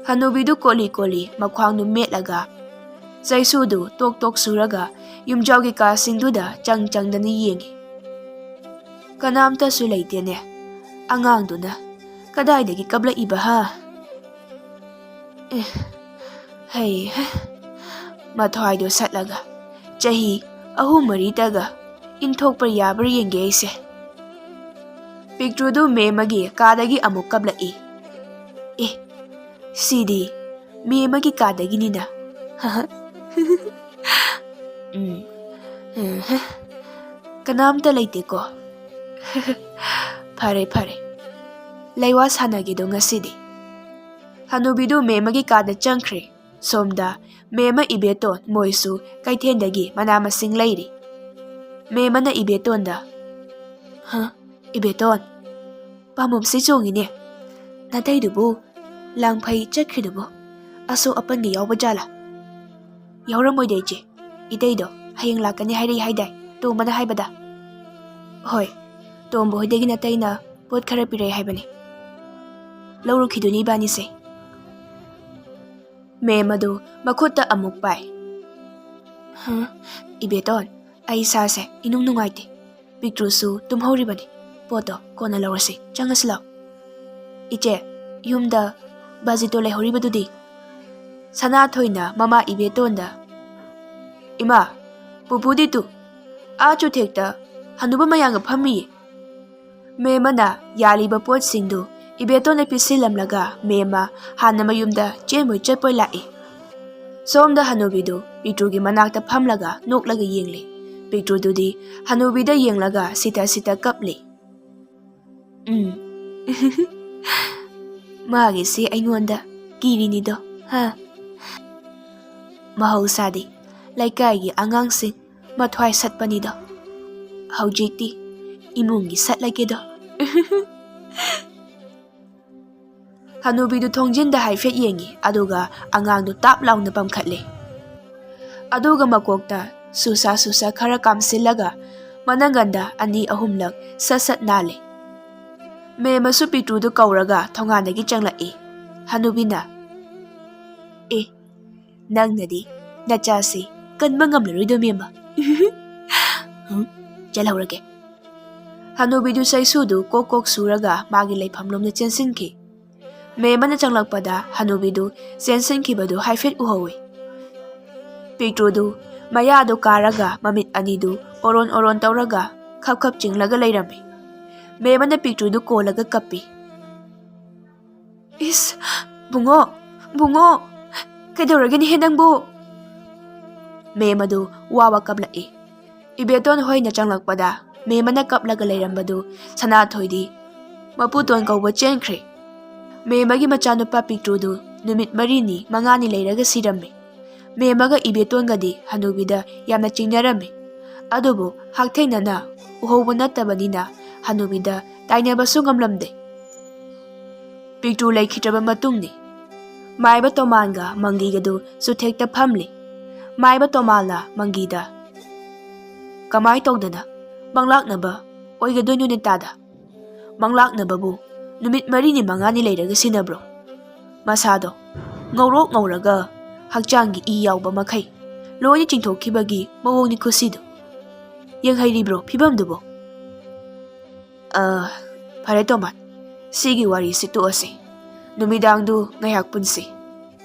ꯍꯅꯨꯕꯤꯗꯨ ꯀꯣꯜꯂꯤ ꯃꯈ꯭ꯋꯥꯡꯗꯨ ꯃꯦꯠꯂꯒ ꯆꯩꯁꯨꯗꯨ ꯇꯣꯛ ꯁꯨꯔꯒ ꯌꯨꯝꯖꯥꯎꯒꯤ ꯀꯥꯁꯤꯡꯗꯨꯗ ꯆꯪꯗꯅ ꯌꯦꯡꯉꯤ꯫ ꯀꯅꯥꯝꯇꯁꯨ ꯂꯩꯇꯦꯅꯦ꯫ ꯑꯉꯥꯡꯗꯨꯅ ꯀꯗꯥꯏꯗꯒꯤ ꯀꯞꯂꯛꯏꯕ ꯍꯥ? ꯃꯊ꯭ꯋꯥꯏꯗꯣ ꯁꯠꯂꯒ ꯆꯍꯤ 3-4ꯇꯒ ꯏꯟꯊꯣꯛꯄ ꯌꯥꯕ꯭ꯔꯥ ꯌꯦꯡꯒꯦ ꯑꯩꯁꯦ꯫ ꯄꯤꯛꯇ꯭ꯔꯨꯗꯨ ꯃꯦꯝꯃꯒꯤ ꯀꯥꯗꯒꯤ ꯑꯃꯨꯛ ꯀꯞꯂꯛꯏ꯫ ꯁꯤꯗꯤ ꯃꯦꯝꯃꯒꯤ ꯀꯥꯗꯒꯤꯅꯤꯅ꯫ ꯀꯅꯥꯝꯇ ꯂꯩꯇꯦꯀꯣ? ꯐꯔꯦ, ꯂꯩꯋꯥ ꯁꯥꯟꯅꯒꯦꯗꯣ ꯉꯁꯤꯗꯤ꯫ ꯍꯅꯨꯕꯤꯗꯨ ꯃꯦꯝꯃꯒꯤ ꯀꯥꯗ ꯆꯪꯈ꯭ꯔꯦ꯫ ꯁꯣꯝꯗ ꯃꯦꯝꯃ, ꯏꯕꯦꯇꯣꯟ ꯃꯣꯏꯁꯨ ꯀꯩꯊꯦꯜꯗꯒꯤ ꯃꯅꯥ ꯃꯁꯤꯡ ꯂꯩꯔꯤ꯫ ꯃꯦꯝꯃꯅ ꯏꯕꯦꯇꯣꯟꯗ ꯏꯕꯦꯇꯣꯟ, ꯄꯥꯝꯕꯣꯝꯁꯤ ꯆꯣꯡꯉꯤꯅꯦ꯫ ꯅꯥꯇꯩꯗꯨꯕꯨ ꯂꯥꯡꯐꯩ ꯆꯠꯈ꯭ꯔꯤꯗꯨꯕꯨ ꯑꯁꯣꯛ ꯑꯄꯟꯒ ꯌꯥꯎꯕ ꯖꯥꯠꯂꯥ? ꯌꯥꯎꯔꯝꯃꯣꯏꯗ ꯏꯆꯦ, ꯏꯇꯩꯗꯣ ꯍꯌꯦꯡ ꯂꯥꯛꯀꯅꯤ ꯍꯥꯏꯔꯛꯏ ꯍꯥꯏꯗꯥꯏ ꯇꯣꯝꯕꯅ ꯍꯥꯏꯕꯗ? ꯍꯣꯏ, ꯇꯣꯝꯕ ꯍꯣꯏꯗꯒꯤ ꯅꯥꯇꯩꯅ ꯄꯣꯠ ꯈꯔ ꯄꯤꯔꯛꯑꯦ ꯍꯥꯏꯕꯅꯤ꯫ ꯂꯧꯔꯨꯈꯤꯗꯣꯏꯅꯤ ꯏꯕꯥꯅꯤꯁꯦ꯫ ꯃꯦꯝꯃꯗꯨ ꯃꯈꯨꯠꯇ ꯑꯃꯨꯛ ꯄꯥꯏ꯫ ꯏꯕꯦꯇꯣꯟ, ꯑꯩ ꯏꯁꯥꯁꯦ ꯏꯅꯨꯡ ꯅꯨꯡꯉꯥꯏꯇꯦ꯫ ꯄꯤꯛꯇ꯭ꯔꯨꯁꯨ ꯇꯨꯝꯍꯧꯔꯤꯕꯅꯤ꯫ ꯄꯣꯠꯇꯣ ꯀꯣꯟꯅ ꯂꯧꯔꯁꯤ, ꯆꯪꯉꯁꯤ ꯂꯥꯎ꯫ ꯏꯆꯦ, ꯌꯨꯝꯗ ꯕꯥꯖꯤꯇꯣ ꯂꯩꯍꯧꯔꯤꯕꯗꯨꯗꯤ? ꯁꯅꯥꯊꯣꯏꯅ ꯃꯃꯥ ꯏꯕꯦꯇꯣꯟꯗ ꯏꯃꯥ, ꯄꯨꯄꯨꯗꯤ ꯇꯨ ꯆꯨꯊꯦꯛꯇ ꯍꯅꯨꯕ ꯃꯌꯥꯝꯒ ꯐꯝꯃꯤꯌꯦ꯫ ꯃꯦꯝꯃꯅ ꯌꯥꯜꯂꯤꯕ ꯄꯣꯠꯁꯤꯡꯗꯨ ꯏꯕꯦꯇꯣꯟꯗ ꯄꯤꯁꯤꯜꯂꯝꯂꯒ ꯃꯦꯝꯃ ꯍꯥꯟꯅ ꯃꯌꯨꯝꯗ ꯆꯦꯟꯕꯣꯏ ꯆꯠꯄꯣꯏ ꯂꯥꯛꯏ꯫ ꯁꯣꯝꯗ ꯍꯅꯨꯕꯤꯗꯨ ꯄꯤꯛꯇ꯭ꯔꯨꯒꯤ ꯃꯅꯥꯛꯇ ꯐꯝꯂꯒ ꯅꯣꯛꯂꯒ ꯌꯦꯡꯂꯤ꯫ ꯄꯤꯛꯇ꯭ꯔꯨꯗꯨꯗꯤ ꯍꯅꯨꯕꯤꯗ ꯌꯦꯡꯂꯒ ꯁꯤꯇ ꯀꯞꯂꯤ꯫ ꯃꯥꯒꯤꯁꯤ ꯑꯩꯉꯣꯟꯗ ꯀꯤꯔꯤꯅꯤꯗꯣ ꯍꯥ? ꯃꯍꯧꯁꯥꯗꯤ ꯂꯩꯀꯥꯏꯒꯤ ꯑꯉꯥꯡꯁꯤꯡ ꯃꯊ꯭ꯋꯥꯏ ꯁꯠꯄꯅꯤꯗꯣ꯫ ꯍꯧꯖꯤꯛꯇꯤ ꯏꯃꯨꯡꯒꯤ ꯁꯠꯂꯒꯦꯗꯣ꯫ ꯍꯅꯨꯕꯤꯗꯨ ꯊꯣꯡꯖꯤꯟꯗ ꯍꯥꯏꯐꯦꯠ ꯌꯦꯡꯉꯤ, ꯑꯗꯨꯒ ꯑꯉꯥꯡꯗꯨ ꯇꯥꯞ ꯂꯥꯎꯅ ꯄꯝꯈꯠꯂꯦ꯫ ꯑꯗꯨꯒ ꯃꯀꯣꯛꯇ ꯁꯨꯁꯥ ꯈꯔ ꯀꯥꯝꯁꯤꯜꯂꯒ ꯃꯅꯪꯒꯟꯗ 2-3ꯂꯛ ꯁꯠ ꯅꯥꯜꯂꯦ꯫ ꯃꯦꯝꯃꯁꯨ ꯄꯤꯛꯇ꯭ꯔꯨꯗꯨ ꯀꯧꯔꯒ ꯊꯣꯡꯒꯥꯟꯗꯒꯤ ꯆꯪꯂꯛꯏ꯫ ꯍꯅꯨꯕꯤꯅ ꯅꯪꯅꯗꯤ ꯅꯆꯥꯁꯤ ꯀꯟꯕ ꯉꯝꯂꯔꯣꯏꯗꯣ ꯃꯦꯝꯃ꯫ ꯆꯠꯍꯧꯔꯒꯦ꯫ ꯍꯅꯨꯕꯤꯗꯨ ꯆꯩꯁꯨꯗꯨ ꯀꯣꯛ ꯁꯨꯔꯒ ꯃꯥꯒꯤ ꯂꯩꯐꯝꯂꯣꯝꯗ ꯆꯦꯟꯁꯤꯟꯈꯤ꯫ ꯃꯦꯃꯅ ꯆꯪꯂꯛꯄꯗ ꯍꯅꯨꯕꯤꯗꯨ ꯆꯦꯟꯁꯤꯟꯈꯤꯕꯗꯨ ꯍꯥꯏꯐꯦꯠ ꯎꯍꯧꯏ꯫ ꯄꯤꯛꯇ꯭ꯔꯨꯗꯨ ꯃꯌꯥꯗꯨ ꯀꯥꯔꯒ ꯃꯃꯤꯠ ꯑꯅꯤꯗꯨ ꯑꯣꯔꯣꯟ ꯇꯧꯔꯒ ꯈꯞ ꯈꯞ ꯆꯤꯡꯂꯒ ꯂꯩꯔꯝꯃꯤ꯫ ꯃꯦꯃꯅ ꯄꯤꯛꯇ꯭ꯔꯨꯗꯨ ꯀꯣꯜꯂꯒ ꯀꯞꯄꯤ꯫ "ꯏꯁ, ꯕꯨꯡꯉꯣ, ꯕꯨꯡꯉꯣ, ꯀꯩꯗꯧꯔꯒꯦꯅꯦꯍꯦ ꯅꯪꯕꯨ?" ꯃꯦꯃꯗꯨ ꯋꯥꯋꯥ ꯀꯞꯂꯛꯏ꯫ ꯏꯕꯦꯇꯣꯟ ꯍꯣꯏꯅ ꯆꯪꯂꯛꯄꯗ ꯃꯦꯃꯅ ꯀꯞꯂꯒ ꯂꯩꯔꯝꯕꯗꯨ ꯁꯅꯥꯊꯣꯏꯗꯤ ꯃꯄꯨꯇꯣꯟ ꯀꯧꯕ ꯆꯦꯟꯈ꯭ꯔꯦ꯫ ꯃꯦꯃꯒꯤ ꯃꯆꯥꯅꯨꯄꯥ ꯄꯤꯛꯇ꯭ꯔꯨꯗꯨ ꯅꯨꯃꯤꯠ 4ꯅꯤ 5ꯅꯤ ꯂꯩꯔꯒ ꯁꯤꯔꯝꯃꯤ꯫ ꯃꯦꯃꯒ ꯏꯕꯦꯇꯣꯟꯒꯗꯤ ꯍꯅꯨꯕꯤꯗ ꯌꯥꯝꯅ ꯆꯤꯡꯅꯔꯝꯃꯤ꯫ ꯑꯗꯨꯕꯨ ꯍꯛꯊꯦꯡꯅꯅ ꯎꯍꯧꯕ ꯅꯠꯇꯕꯅꯤꯅ ꯍꯅꯨꯕꯤꯗ ꯇꯥꯏꯅꯕꯁꯨ ꯉꯝꯂꯝꯗꯦ꯫ ꯄꯤꯛꯇ꯭ꯔꯨ ꯂꯩꯈꯤꯗ꯭ꯔꯕ ꯃꯇꯨꯡꯅꯤ꯫ ꯃꯥꯏꯕ ꯇꯣꯃꯥꯟꯒ ꯃꯪꯒꯤꯒꯗꯨ ꯆꯨꯊꯦꯛꯇ ꯐꯝꯂꯤ꯫ ꯃꯥꯏꯕ ꯇꯣꯃꯥꯟꯅ ꯃꯪꯒꯤꯗ "ꯀꯃꯥꯏ ꯇꯧꯗꯅ ꯃꯪꯂꯥꯛꯅꯕ ꯑꯣꯏꯒꯗꯣꯏꯅꯣꯅꯦ ꯇꯥꯗ? ꯃꯪꯂꯥꯛꯅꯕꯕꯨ ꯅꯨꯃꯤꯠ 4ꯅꯤ 5ꯅꯤ ꯂꯩꯔꯒ ꯁꯤꯅꯕ꯭ꯔꯣ? ꯃꯁꯥꯗꯣ ꯉꯧꯔꯣꯛ ꯉꯧꯔꯒ ꯍꯛꯆꯥꯡꯒꯤ ꯏ ꯌꯥꯎꯕ ꯃꯈꯩ ꯂꯣꯏꯅ ꯆꯤꯡꯊꯣꯛꯈꯤꯕꯒꯤ ꯃꯑꯣꯡꯅꯤ ꯈꯨꯁꯤꯗꯣ꯫ ꯌꯦꯡꯍꯩꯔꯤꯕ꯭ꯔꯣ ꯐꯤꯕꯝꯗꯨꯕꯣ?" "ꯐꯔꯦ ꯇꯣꯃꯥꯟ, ꯁꯤꯒꯤ ꯋꯥꯔꯤꯁꯤ ꯇꯣꯛꯑꯁꯤ. ꯅꯨꯃꯤꯗꯥꯡꯗꯨ ꯉꯥꯏꯍꯥꯛ ꯄꯨꯟꯁꯤ."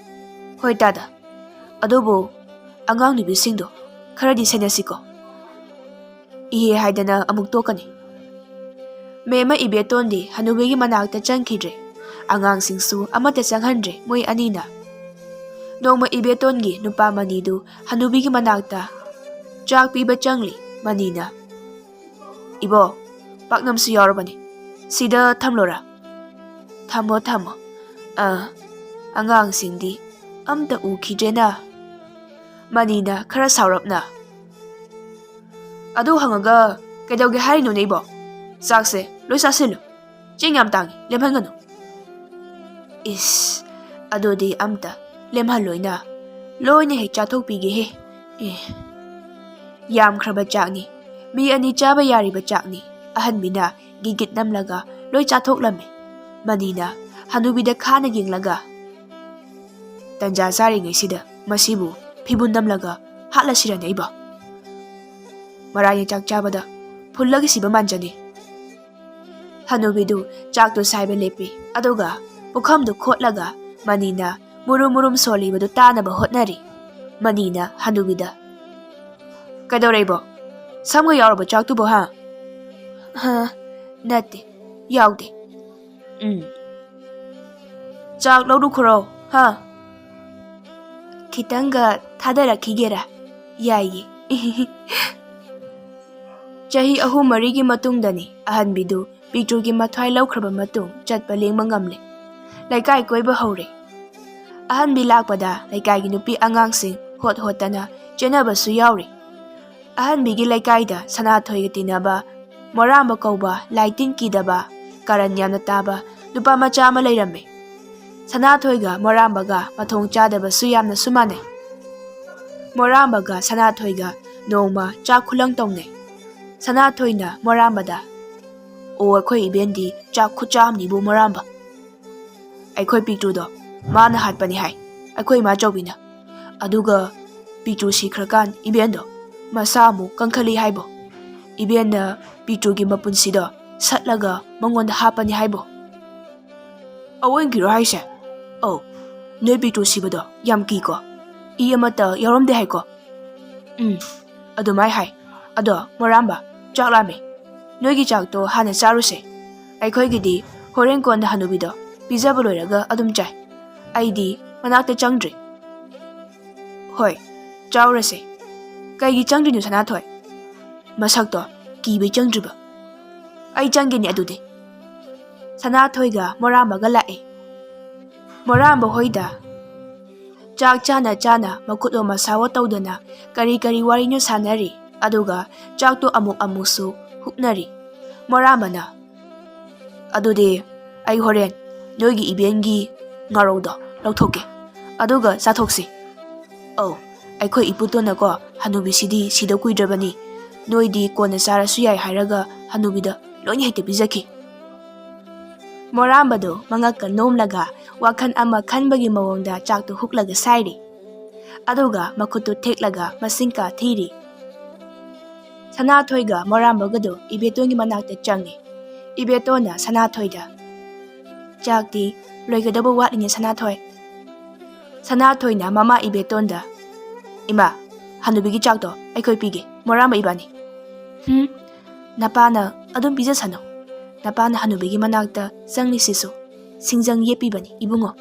"ꯍꯣꯏ ꯇꯥꯗ, ꯑꯗꯨꯕꯨ ꯑꯉꯥꯡ ꯅꯨꯕꯤꯁꯤꯡꯗꯣ ꯈꯔꯗꯤ ꯁꯦꯟꯅꯁꯤꯀꯣ. ꯏꯍꯦ ꯍꯥꯏꯗꯅ ꯑꯃꯨꯛ ꯇꯣꯛꯀꯅꯤ." ꯃꯦꯃ ꯏꯕꯦꯇꯣꯟꯗꯤ ꯍꯅꯨꯕꯤꯒꯤ ꯃꯅꯥꯛꯇ ꯆꯪꯈꯤꯗ꯭ꯔꯦ꯫ ꯑꯉꯥꯡꯁꯤꯡꯁꯨ ꯑꯃꯠꯇ ꯆꯪꯍꯟꯗ꯭ꯔꯦ ꯃꯣꯏ ꯑꯅꯤꯅ꯫ ꯅꯣꯡꯃ ꯏꯕꯦꯇꯣꯟꯒꯤ ꯅꯨꯄꯥ ꯃꯅꯤꯗꯨ ꯍꯅꯨꯕꯤꯒꯤ ꯃꯅꯥꯛꯇ ꯆꯥꯛ ꯄꯤꯕ ꯆꯪꯂꯤ꯫ ꯃꯅꯤꯅ "ꯏꯕꯣ, ꯄꯥꯛꯅꯝꯁꯨ ꯌꯥꯎꯔꯕꯅꯤ. ꯁꯤꯗ ꯊꯝꯂꯣꯔꯥ?" "ꯊꯝꯃꯣ ꯊꯝꯃꯣ." "ꯑꯉꯥꯡꯁꯤꯡꯗꯤ ꯑꯝꯇ ꯎꯈꯤꯗ꯭ꯔꯦꯅ." ꯃꯅꯤꯅ ꯈꯔ ꯁꯥꯎꯔꯞꯅ꯫ "ꯑꯗꯨ ꯍꯪꯉꯒ ꯀꯩꯗꯧꯒꯦ ꯍꯥꯏꯔꯤꯅꯣꯅꯦ ꯏꯕꯣ? ꯆꯥꯛꯁꯦ ꯂꯣꯏ ꯆꯥꯁꯤꯜꯂꯨ. ꯆꯦꯡ ꯌꯥꯝ ꯇꯥꯡꯉꯤ, ꯂꯦꯝꯍꯟꯒꯅꯨ." "ꯏꯁ, ꯑꯗꯨꯗꯤ ꯑꯝꯇ ꯂꯦꯝꯍꯜꯂꯣꯏꯅ. ꯂꯣꯏꯅ ꯍꯦꯛ ꯆꯥꯊꯣꯛꯄꯤꯒꯦꯍꯦ." "ꯌꯥꯝꯈ꯭ꯔꯕ ꯆꯥꯛꯅꯤ. ꯃꯤ 2 ꯆꯥꯕ ꯌꯥꯔꯤꯕ ꯆꯥꯛꯅꯤ." ꯑꯍꯟꯕꯤꯅ ꯒꯤꯒꯤꯠ ꯅꯝꯂꯒ ꯂꯣꯏ ꯆꯥꯊꯣꯛꯂꯝꯃꯤ꯫ ꯃꯅꯤꯅ ꯍꯅꯨꯕꯤꯗ ꯈꯥꯅ ꯌꯦꯡꯂꯒ "ꯇꯟꯖꯥ ꯆꯥꯔꯤꯉꯩꯁꯤꯗ ꯃꯁꯤꯕꯨ ꯐꯤꯕꯨꯟ ꯅꯝꯂꯒ ꯍꯥꯠꯂꯁꯤꯔꯅꯦ ꯏꯕꯣ? ꯃꯔꯥꯏꯅ ꯆꯥꯛ ꯆꯥꯕꯗ ꯐꯨꯜꯂꯒ ꯁꯤꯕ ꯃꯥꯟꯖꯅꯤ." ꯍꯅꯨꯕꯤꯗꯨ ꯆꯥꯛꯇꯨ ꯁꯥꯏꯕ ꯂꯦꯞꯄꯤ꯫ ꯑꯗꯨꯒ ꯄꯨꯈꯝꯗꯨ ꯈꯣꯠꯂꯒ ꯃꯅꯤꯅ ꯃꯨꯔꯨꯝ ꯃꯨꯔꯨꯝ ꯁꯣꯜꯂꯤꯕꯗꯨ ꯇꯥꯅꯕ ꯍꯣꯠꯅꯔꯤ꯫ ꯃꯅꯤꯅ ꯍꯅꯨꯕꯤꯗ "ꯀꯩꯗꯧꯔꯦ ꯏꯕꯣ? ꯁꯝꯒ ꯌꯥꯎꯔꯕ ꯆꯥꯛꯇꯨꯕꯣ ꯍꯥ?" "ꯅꯠꯇꯦ, ꯌꯥꯎꯗꯦ." "ꯆꯥꯛ ꯂꯧꯔꯨꯈ꯭ꯔꯣ ꯍꯥ?" "ꯈꯤꯇꯪꯒ ꯊꯥꯗꯔꯛꯈꯤꯒꯦꯔꯥ?" "ꯌꯥꯏꯌꯦ." ꯆꯍꯤ 3-4ꯒꯤ ꯃꯇꯨꯡꯗꯅꯤ ꯑꯍꯟꯕꯤꯗꯨ ꯄꯤꯛꯇ꯭ꯔꯨꯒꯤ ꯃꯊ꯭ꯋꯥꯏ ꯂꯧꯈ꯭ꯔꯕ ꯃꯇꯨꯡ ꯆꯠꯄ ꯂꯦꯡꯕ ꯉꯝꯂꯦ꯫ ꯂꯩꯀꯥꯏ ꯀꯣꯏꯕ ꯍꯧꯔꯦ꯫ ꯑꯍꯟꯕꯤ ꯂꯥꯛꯄꯗ ꯂꯩꯀꯥꯏꯒꯤ ꯅꯨꯄꯤ ꯑꯉꯥꯡꯁꯤꯡ ꯍꯣꯠꯇꯅ ꯆꯦꯟꯅꯕꯁꯨ ꯌꯥꯎꯔꯤ꯫ ꯑꯍꯟꯕꯤꯒꯤ ꯂꯩꯀꯥꯏꯗ ꯁꯅꯥꯊꯣꯏꯒ ꯇꯤꯟꯅꯕ, ꯃꯣꯔꯥꯝꯕ ꯀꯧꯕ, ꯂꯥꯏꯇꯤꯟ ꯀꯤꯗꯕ, ꯀꯥꯔꯟ ꯌꯥꯝꯅ ꯇꯥꯕ ꯅꯨꯄꯥ ꯃꯆꯥ ꯑꯃ ꯂꯩꯔꯝꯃꯦ꯫ ꯁꯅꯥꯊꯣꯏꯒ ꯃꯣꯔꯥꯝꯕꯒ ꯃꯊꯣꯡ ꯆꯥꯗꯕꯁꯨ ꯌꯥꯝꯅꯁꯨ ꯃꯥꯟꯅꯩ꯫ ꯃꯣꯔꯥꯝꯕꯒ ꯁꯅꯥꯊꯣꯏꯒ ꯅꯣꯡꯃ ꯆꯥꯛ ꯈꯨꯂꯪ ꯇꯧꯅꯩ꯫ ꯁꯅꯥꯊꯣꯏꯅ ꯃꯣꯔꯥꯝꯕꯗ "ꯑꯣ, ꯑꯩꯈꯣꯏ ꯏꯕꯦꯟꯗꯤ ꯆꯥꯛ ꯈꯨꯠꯆꯥ ꯑꯃꯅꯤꯕꯨ ꯃꯣꯔꯥꯝꯕ. ꯑꯩꯈꯣꯏ ꯄꯤꯛꯇ꯭ꯔꯨꯗꯣ ꯃꯥꯅ ꯍꯥꯠꯄꯅꯤ ꯍꯥꯏ, ꯑꯩꯈꯣꯏ ꯏꯃꯥꯆꯧꯕꯤꯅ. ꯑꯗꯨꯒ ꯄꯤꯛꯇ꯭ꯔꯨ ꯁꯤꯈ꯭ꯔꯀꯥꯟ ꯏꯕꯦꯟꯗꯣ ꯃꯁꯥ ꯑꯃꯨꯛ ꯀꯟꯈꯠꯂꯤ ꯍꯥꯏꯕꯣ. ꯏꯕꯦꯟꯅ ꯄꯤꯛꯇ꯭ꯔꯨꯒꯤ ꯃꯄꯨꯟꯁꯤꯗꯣ ꯁꯠꯂꯒ ꯃꯉꯣꯟꯗ ꯍꯥꯞꯄꯅꯤ ꯍꯥꯏꯕꯣ." "ꯑꯑꯣꯏꯕꯒꯤꯔꯣ ꯍꯥꯏꯁꯦ?" "ꯑꯧ, ꯅꯣꯏ ꯄꯤꯛꯇ꯭ꯔꯨ ꯁꯤꯕꯗꯣ ꯌꯥꯝ ꯀꯤꯀꯣ. ꯏ ꯑꯃꯠꯇ ꯌꯥꯎꯔꯝꯗꯦ ꯍꯥꯏꯀꯣ." "ꯑꯗꯨꯃꯥꯏ ꯍꯥꯏ. ꯑꯗꯣ ꯃꯣꯔꯥꯝꯕ, ꯆꯥꯛ ꯂꯥꯝꯃꯦ. ꯅꯣꯏꯒꯤ ꯆꯥꯛꯇꯣ ꯍꯥꯟꯅ ꯆꯥꯔꯨꯁꯦ. ꯑꯩꯈꯣꯏꯒꯤꯗꯤ ꯍꯣꯔꯦꯟ ꯀꯣꯟꯅ ꯍꯅꯨꯕꯤꯗꯣ ꯄꯤꯖꯕ ꯂꯣꯏꯔꯒ ꯑꯗꯨꯝ ꯆꯥꯏ. ꯑꯩꯗꯤ ꯃꯅꯥꯛꯇ ꯆꯪꯗ꯭ꯔꯤ." "ꯍꯣꯏ, ꯆꯥꯎꯔꯁꯦ." "ꯀꯩꯒꯤ ꯆꯪꯗ꯭ꯔꯤꯅꯣ ꯁꯅꯥꯊꯣꯏ? ꯃꯁꯛꯇꯣ ꯀꯤꯕꯩ ꯆꯪꯗ꯭ꯔꯤꯕ." "ꯑꯩ ꯆꯪꯒꯦꯅꯦ ꯑꯗꯨꯗꯤ." ꯁꯅꯥꯊꯣꯏꯒ ꯃꯣꯔꯥꯝꯕꯒ ꯂꯥꯛꯏ꯫ ꯃꯣꯔꯥꯝꯕ ꯍꯣꯏꯗ ꯆꯥꯛ ꯆꯥꯅ ꯆꯥꯅ ꯃꯈꯨꯠꯋꯣ ꯃꯁꯥꯋꯣ ꯇꯧꯗꯅ ꯀꯔꯤ ꯋꯥꯔꯤꯅꯣ ꯁꯥꯟꯅꯔꯤ꯫ ꯑꯗꯨꯒ ꯆꯥꯛꯇꯣ ꯑꯃꯨꯛꯁꯨ ꯍꯨꯛꯅꯔꯤ꯫ ꯃꯣꯔꯥꯝꯕꯅ "ꯑꯗꯨꯗꯤ ꯑꯩ ꯍꯣꯔꯦꯟ ꯅꯣꯏꯒꯤ ꯏꯕꯦꯟꯒꯤ ꯉꯥꯔꯧꯗꯣ ꯂꯧꯊꯣꯛꯀꯦ, ꯑꯗꯨꯒ ꯆꯥꯊꯣꯛꯁꯤ." "ꯑꯧ, ꯑꯩꯈꯣꯏ ꯏꯄꯨꯇꯣꯟꯅꯀꯣ ꯍꯅꯨꯕꯤꯁꯤꯗꯤ ꯁꯤꯗ ꯀꯨꯏꯗ꯭ꯔꯕꯅꯤ, ꯅꯣꯏꯗꯤ ꯀꯣꯟꯅ ꯆꯥꯔꯁꯨ ꯌꯥꯏ ꯍꯥꯏꯔꯒ ꯍꯅꯨꯕꯤꯗ ꯂꯣꯏꯅ ꯍꯦꯛꯇ ꯄꯤꯖꯈꯤ." ꯃꯣꯔꯥꯝꯕꯗꯨ ꯃꯉꯛꯀ ꯅꯣꯝꯂꯒ ꯋꯥꯈꯜ ꯑꯃ ꯈꯟꯕꯒꯤ ꯃꯑꯣꯡꯗ ꯆꯥꯛꯇꯨ ꯍꯨꯛꯂꯒ ꯁꯥꯏꯔꯤ꯫ ꯑꯗꯨꯒ ꯃꯈꯨꯠꯇꯨ ꯊꯦꯛꯂꯒ ꯃꯁꯤꯡꯀ ꯊꯤꯔꯤ꯫ ꯁꯅꯥꯊꯣꯏꯒ ꯃꯣꯔꯥꯝꯕꯒꯗꯨ ꯏꯕꯦꯇꯣꯟꯒꯤ ꯃꯅꯥꯛꯇ ꯆꯪꯉꯤ꯫ ꯏꯕꯦꯇꯣꯟꯅ ꯁꯅꯥꯊꯣꯏꯗ ꯆꯥꯛꯇꯤ ꯂꯣꯏꯒꯗꯕ ꯋꯥꯠꯂꯤꯅꯦ ꯁꯅꯥꯊꯣꯏ. ꯁꯅꯥꯊꯣꯏꯅ ꯃꯃꯥ ꯏꯕꯦꯇꯣꯟꯗ ꯏꯃꯥ ꯍꯅꯨꯕꯤꯒꯤ ꯆꯥꯛꯇꯣ ꯑꯩꯈꯣꯏ ꯄꯤꯒꯦ ꯃꯣꯔꯥꯝꯕ ꯏꯕꯥꯅꯤ. ꯅꯄꯥꯅ ꯑꯗꯨꯝ ꯄꯤꯖꯁꯅꯨ. ꯅꯄꯥꯅ ꯍꯅꯨꯕꯤꯒꯤ ꯃꯅꯥꯛꯇ ꯆꯪꯂꯤꯁꯤꯁꯨ ꯁꯤꯡꯖꯪ ꯌꯦꯠꯄꯤꯕꯅꯤ ꯏꯕꯨꯡꯉꯣ.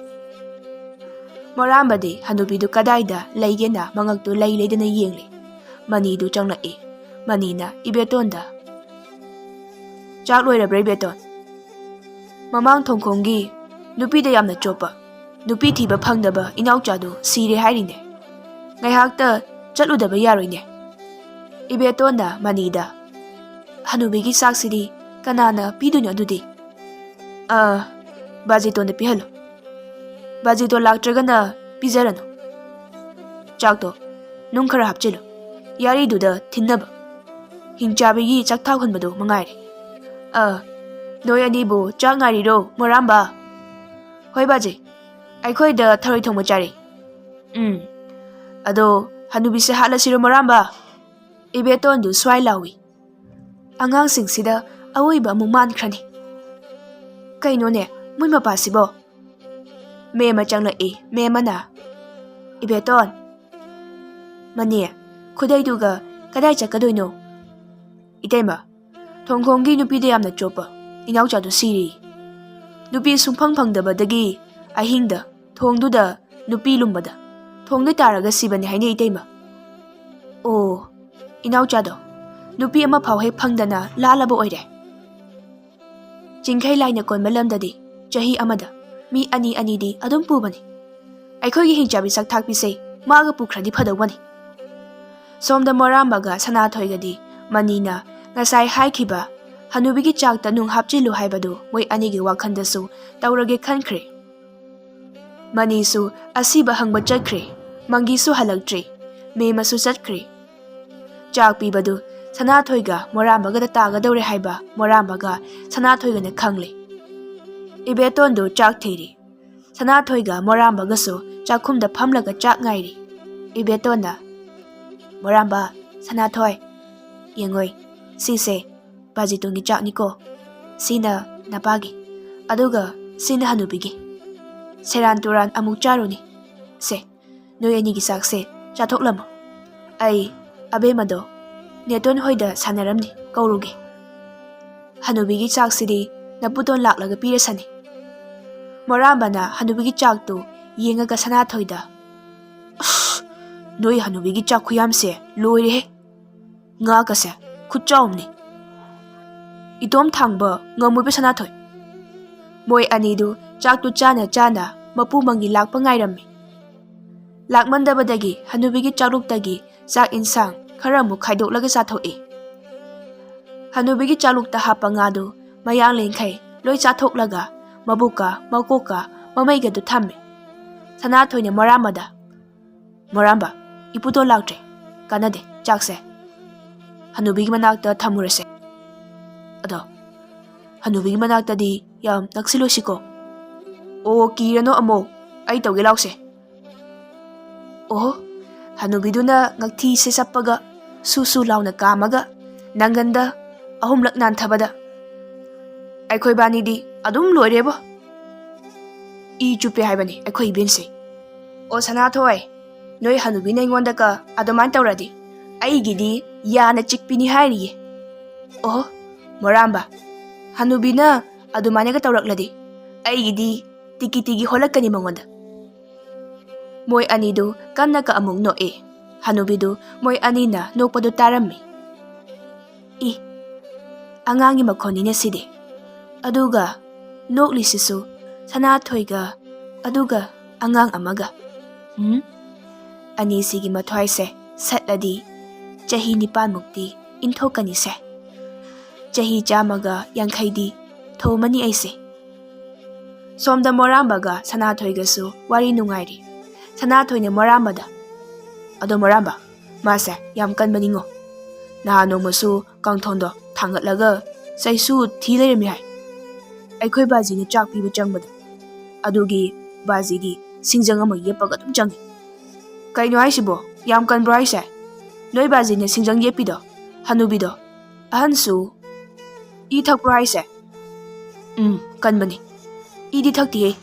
ꯃꯣꯔꯥꯝꯕꯗꯤ ꯍꯅꯨꯕꯤꯗꯨ ꯀꯗꯥꯏꯗ ꯂꯩꯒꯦꯅ ꯃꯉꯛꯇꯨ ꯂꯩ ꯂꯩꯗꯅ ꯌꯦꯡꯂꯤ. ꯃꯅꯤꯗꯨ ꯆꯪꯂꯛꯏ. ꯃꯅꯤꯅ ꯏꯕꯦꯇꯣꯟꯗ ꯆꯥꯛ ꯂꯣꯏꯔꯕ꯭ꯔꯥ ꯏꯕꯦꯇꯣꯟ? ꯃꯃꯥꯡ ꯊꯣꯡꯈꯣꯡꯒꯤ ꯅꯨꯄꯤꯗ ꯌꯥꯝꯅ ꯆꯣꯞꯄ ꯅꯨꯄꯤ ꯊꯤꯕ ꯐꯪꯗꯕ ꯏꯅꯥꯎꯆꯥꯗꯨ ꯁꯤꯔꯦ ꯍꯥꯏꯔꯤꯅꯦ. ꯉꯥꯏꯍꯥꯛꯇ ꯆꯠꯂꯨꯗꯕ ꯌꯥꯔꯣꯏꯅꯦ. ꯏꯕꯦꯇꯣꯟꯅ ꯃꯅꯤꯗ ꯍꯅꯨꯕꯤꯒꯤ ꯆꯥꯛꯁꯤꯗꯤ ꯀꯅꯥꯅ ꯄꯤꯗꯣꯏꯅꯣ ꯑꯗꯨꯗꯤ? ꯕꯥꯖꯤꯇꯣꯟꯗ ꯄꯤꯍꯜꯂꯨ. ꯕꯥꯖꯤꯇꯣꯟ ꯂꯥꯛꯇ꯭ꯔꯒꯅ ꯄꯤꯖꯔꯅꯨ. ꯆꯥꯛꯇꯣ ꯅꯨꯡ ꯈꯔ ꯍꯥꯞꯆꯤꯜꯂꯨ. ꯌꯥꯔꯤꯗꯨꯗ ꯊꯤꯟꯅꯕ. ꯍꯤꯡꯆꯥꯕꯤꯒꯤ ꯆꯥꯛꯊꯥꯎ ꯍꯟꯕꯗꯣ ꯃꯉꯥꯏꯔꯦ. ꯅꯣꯏ ꯑꯅꯤꯕꯨ ꯆꯥꯛ ꯉꯥꯏꯔꯤꯔꯣ ꯃꯣꯔꯥꯝꯕ? ꯍꯣꯏ ꯕꯥꯖꯤ, ꯑꯩꯈꯣꯏꯗ ꯊꯔꯣꯏ ꯊꯣꯡꯕ ꯆꯥꯔꯤ. ꯑꯗꯣ ꯍꯅꯨꯕꯤꯁꯦ ꯍꯥꯠꯂꯁꯤꯔꯣ ꯃꯣꯔꯥꯝꯕ? ꯏꯕꯦꯇꯣꯟꯗꯨ ꯁ꯭ꯋꯥꯏ ꯂꯥꯎꯏ. ꯑꯉꯥꯡꯁꯤꯡꯁꯤꯗ ꯑꯋꯣꯏꯕ ꯑꯃꯨꯛ ꯃꯥꯟꯈ꯭ꯔꯅꯤ. ꯀꯩꯅꯣꯅꯦ ꯃꯣꯏ ꯃꯄꯥꯁꯤꯕꯣ? ꯃꯦꯝꯃ ꯆꯪꯂꯛꯏ. ꯃꯦꯝꯃꯅ ꯏꯕꯦꯇꯣꯟ. ꯃꯅꯤ ꯈꯨꯗꯩꯗꯨꯒ ꯀꯗꯥꯏ ꯆꯠꯀꯗꯣꯏꯅꯣ? 이때마 동공기 누피대 얌나 좁아 이나우자도 시리 누피 숭팡 팡다바다기 아힝다 통두다 누피 lum바다 통두 따라가 시바니 하이네 이때마 오 이나우자도 누피 아마 파우헤 팡다나 라라보 오이래 징카이 라이나 꼰말람다디 자히 아마다 미 아니디 아동 뿌바니 아이코기 힝자비 싹 탁비세 마가 뿌크라디 파다와니 솜다 모람바가 사나토이가디 마니나 ngasai haikhiba hanubigi chakta nung hapchilu haibadu moi anigi wakhandasu taurage khankhre manisu asiba hangba chakre mangisu halaktre memasu chakre chak pibadu sanathoiga morambaga da taga dore haiba morambaga sanathoiga ne khangle ibetondu chak thiri sanathoiga morambaga su chakhumda phamlaga chak ngairi ibetona moramba sanathoi yengoi Sise, bajitungi chak niko. Sina napagi. Aduga sina hanubigi. Seran turan amuk charuni. Se, noy anigi sakse chathok lamo. Ay, abe mado. Neton hoida sanaramni kaurugi. Hanubigi chak sidi naputon laklaga pirasani. Moramba na hanubigi chak tu yengaga sanathoida. Noy hanubigi chak kuyam se loire he. Nga kase. Kuchaumni itom thangba ngamui sanathoi moi anidu chaktu chana mapu mangi lakpa ngairammi lakmandabadagi hanubigi chaluktagi chak insang khara mu khaidolaga chathoi hanubigi chalukta hapa ngadu mayang lengkhai loi chathoklaga mabuka makoka mamaiga du thamme sanathoine moramba iputo laktre kanade chakse hanubigi manakta thamurase ado hanubigi manakta di yam naksilosiko o kirano amo ai tawge laukse hanubiduna ngakthi se sappaga susu launa kamaga nanganda ahumlak nan thabada aikhoi bani di adum loirebo I chupe haibani aikhoi bense o sanathoi noi hanubi naingonda ka adoman tawradi aigidi yana chikpini hairiye moramba hanubina adumane ga tawrakladi aigidi tiki holakani mangonda moi anidu kanna ka amung no hanubidu moi anina nokpadu tarammi angangi makhoni ne sidi aduga nokli sisu sanathoiga aduga angang amaga ani sigi mathwaise satladi Chahi nipan mukti inthokani se chahi chamaga yankhaidi thomani aise somda morambaga sanathoiga su wari nungairi sanathoine morambada ado moramba mase yam kanbaningo na nomasu kangthondo thangatlaga saisu thileremi hai aikhoi baji ne chak pibu changbada adugi baji di singjang ama yepaga dum changi kaino aisibo yam kanbro aise Noi baji ne singjang yepido hanubido ahansu I thakpro haise kanbani Idi thakti.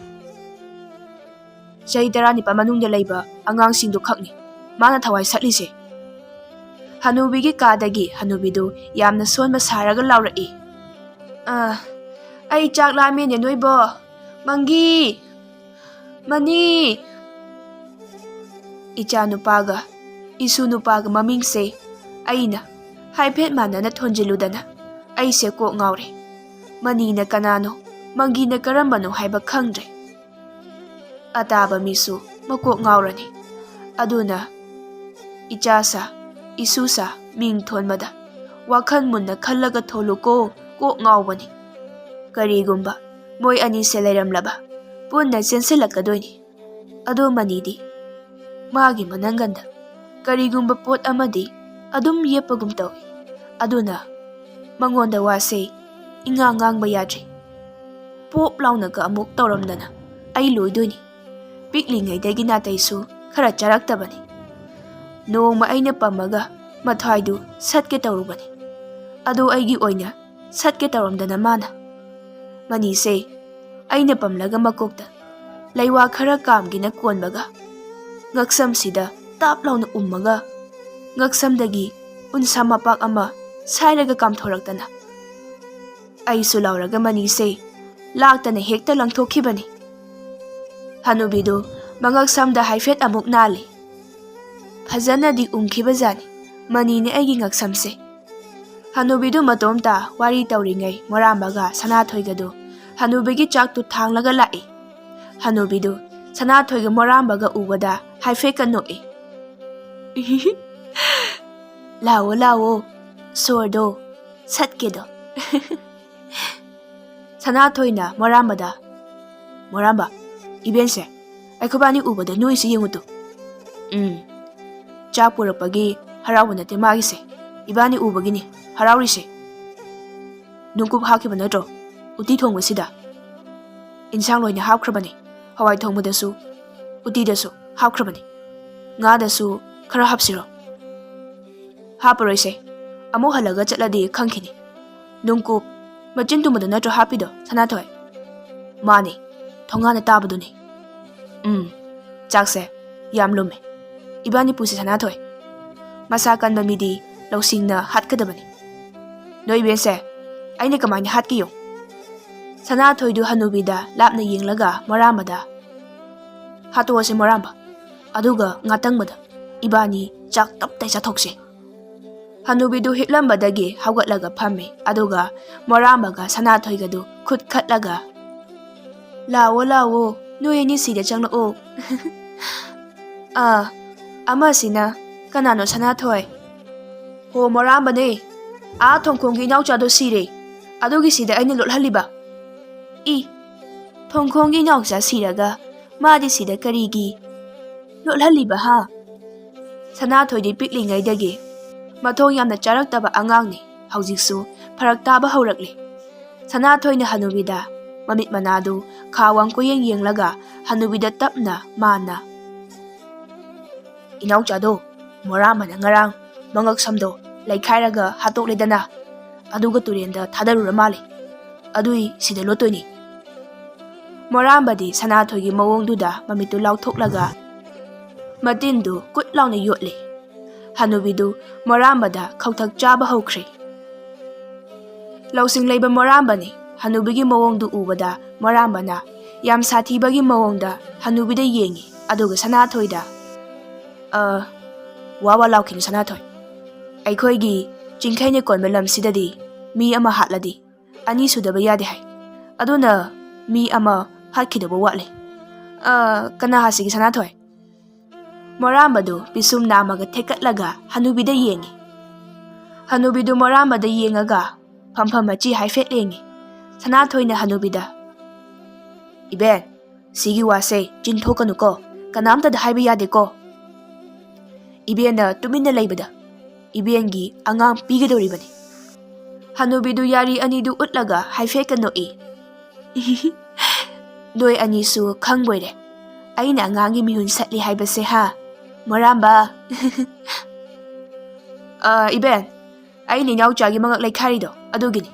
Chahi 19 manungda laiba angangsingdu khakni mana thawai satlise. Hanubigi kadagi hanubidu yamna sonba saraga laurai. Ai chak lamene noibo. Mangi. Mani. Icha nupaga isu nupaga mamingse aina haiphet manana thonjiludana aise ko ngaure. Mani na kanano mangi na karambano haiba khangdre. Ataba misu makok ngaurani. Aduna ichasa isusa ming thonmada wakhan munna khallaga tholuko ko ngaubani. Karigumba moi ani se lairamlaba punna senselakadoini. Ado manidi magi mananganda karigumba pot amadi adum yepagum tawi. Aduna mangonda wase ingangang bayadri. Pop launaga amuk tawramdana ay loidoini. Piklingay ginataysu khara charaktabani. Noongma ayna pamaga mathaydu satke tawrubani. Ado aygi oyna satke tawramdana mana. Manise ayna pamlaga makokta laywa khara kamgina konbaga ngaksam sida tap launa ummaga ngaksamdagi unsa mapak ama sairaga kamthoraktana. Aysu lauraga manise laktana hekta langthokhibani. Hanubidu mangaksamda haifet amuk nali. Phajana di umkhibajani manine aigi ngaksamse. Hanubidu matomta wari tawringai morambaga Sanathoigadu hanubigi chaktu thanglaga lai. Hanubidu Sanathoiga morambaga ubada haifet kanoi. Lawo lawo sordo satkedo. Sanathoina morambada moramba ibense aikobani ubada noise yengutu. Chak purakpagi harawana te magise ibani ubagini harawrise. Nungkup hakiba natro uti thongbasida insang loina hapkhrabani. Hawai thongbadasu utidasu hapkhrabani. Ngadasu khara hapsiro. Haparoise amu halaga chatladi khangkhini. Nungkup machin tumada natro hapido Sanathoi. Mani thongana tabaduni. Chakse yam lume. Ibani pusi Sanathoi. Masa kanba midi lausingna hatkadabani. Noi bense aina kamani hatkiyo. Sanathoidu hanubida lapna yenglaga morambada hatowase moramba aduga ngatangmada ibani chak taptai chathokse. Hanubidu hitlambadagi hawgatlaga phame aduga morambaga Sanathoigadu khut khatlaga lawo lawo noyeni sida changlao. Amasina kanano Sanathoi. Ho morambane a thongkhonggi nauchado sire adugi sida aina lothaliba. Thongkhonggi naucha siraga madi sida karigi lothaliba ha. Sanathoidi piklingaidagi mathong yamna charaktaba angangni haujiksu pharak taba haurakle. Sanathoina hanubida mamit manadu khawang koyeng yenglaga hanubida tapna mana. Inauchado moramana ngarang mangak samdo laikhairaga hatokledana aduga turenda thadarura male. Adui sida lotoini. Morambadi Sanathoigi mawongduda mamitu lauthoklaga matindu kut launa yotle. Hanubidu morambada khauthak chaba haukhre. Lausing leiba morambani hanubigi mawongdu ubada morambana yam sathibagi mawongda hanubida yengi aduga Sanathoida wawa laukhin Sanathoi. Aikhoigi chingkhaine konba lamsidadi mi ama hatladi ani sudaba yade hai. Aduna mi ama hatkidaba watle. Kana hasigi Sanathoi. Morambadu pisum namaga thekatlaga hanubida yengi. Hanubidu morambada yengaga phamphamachi haifet lengi. Sanathoina hanubida iben sigi wase chinthokanuko kanamtada haiba yadeko. Ibena tumina laibada ibengi angang pigadoribani. Hanubidu yari anidu utlaga haifet kanoi. Doi anisu khangboire aina angangi mihun satli haibase ha moramba. Iben aini nauchagi mangak laikharido adugini.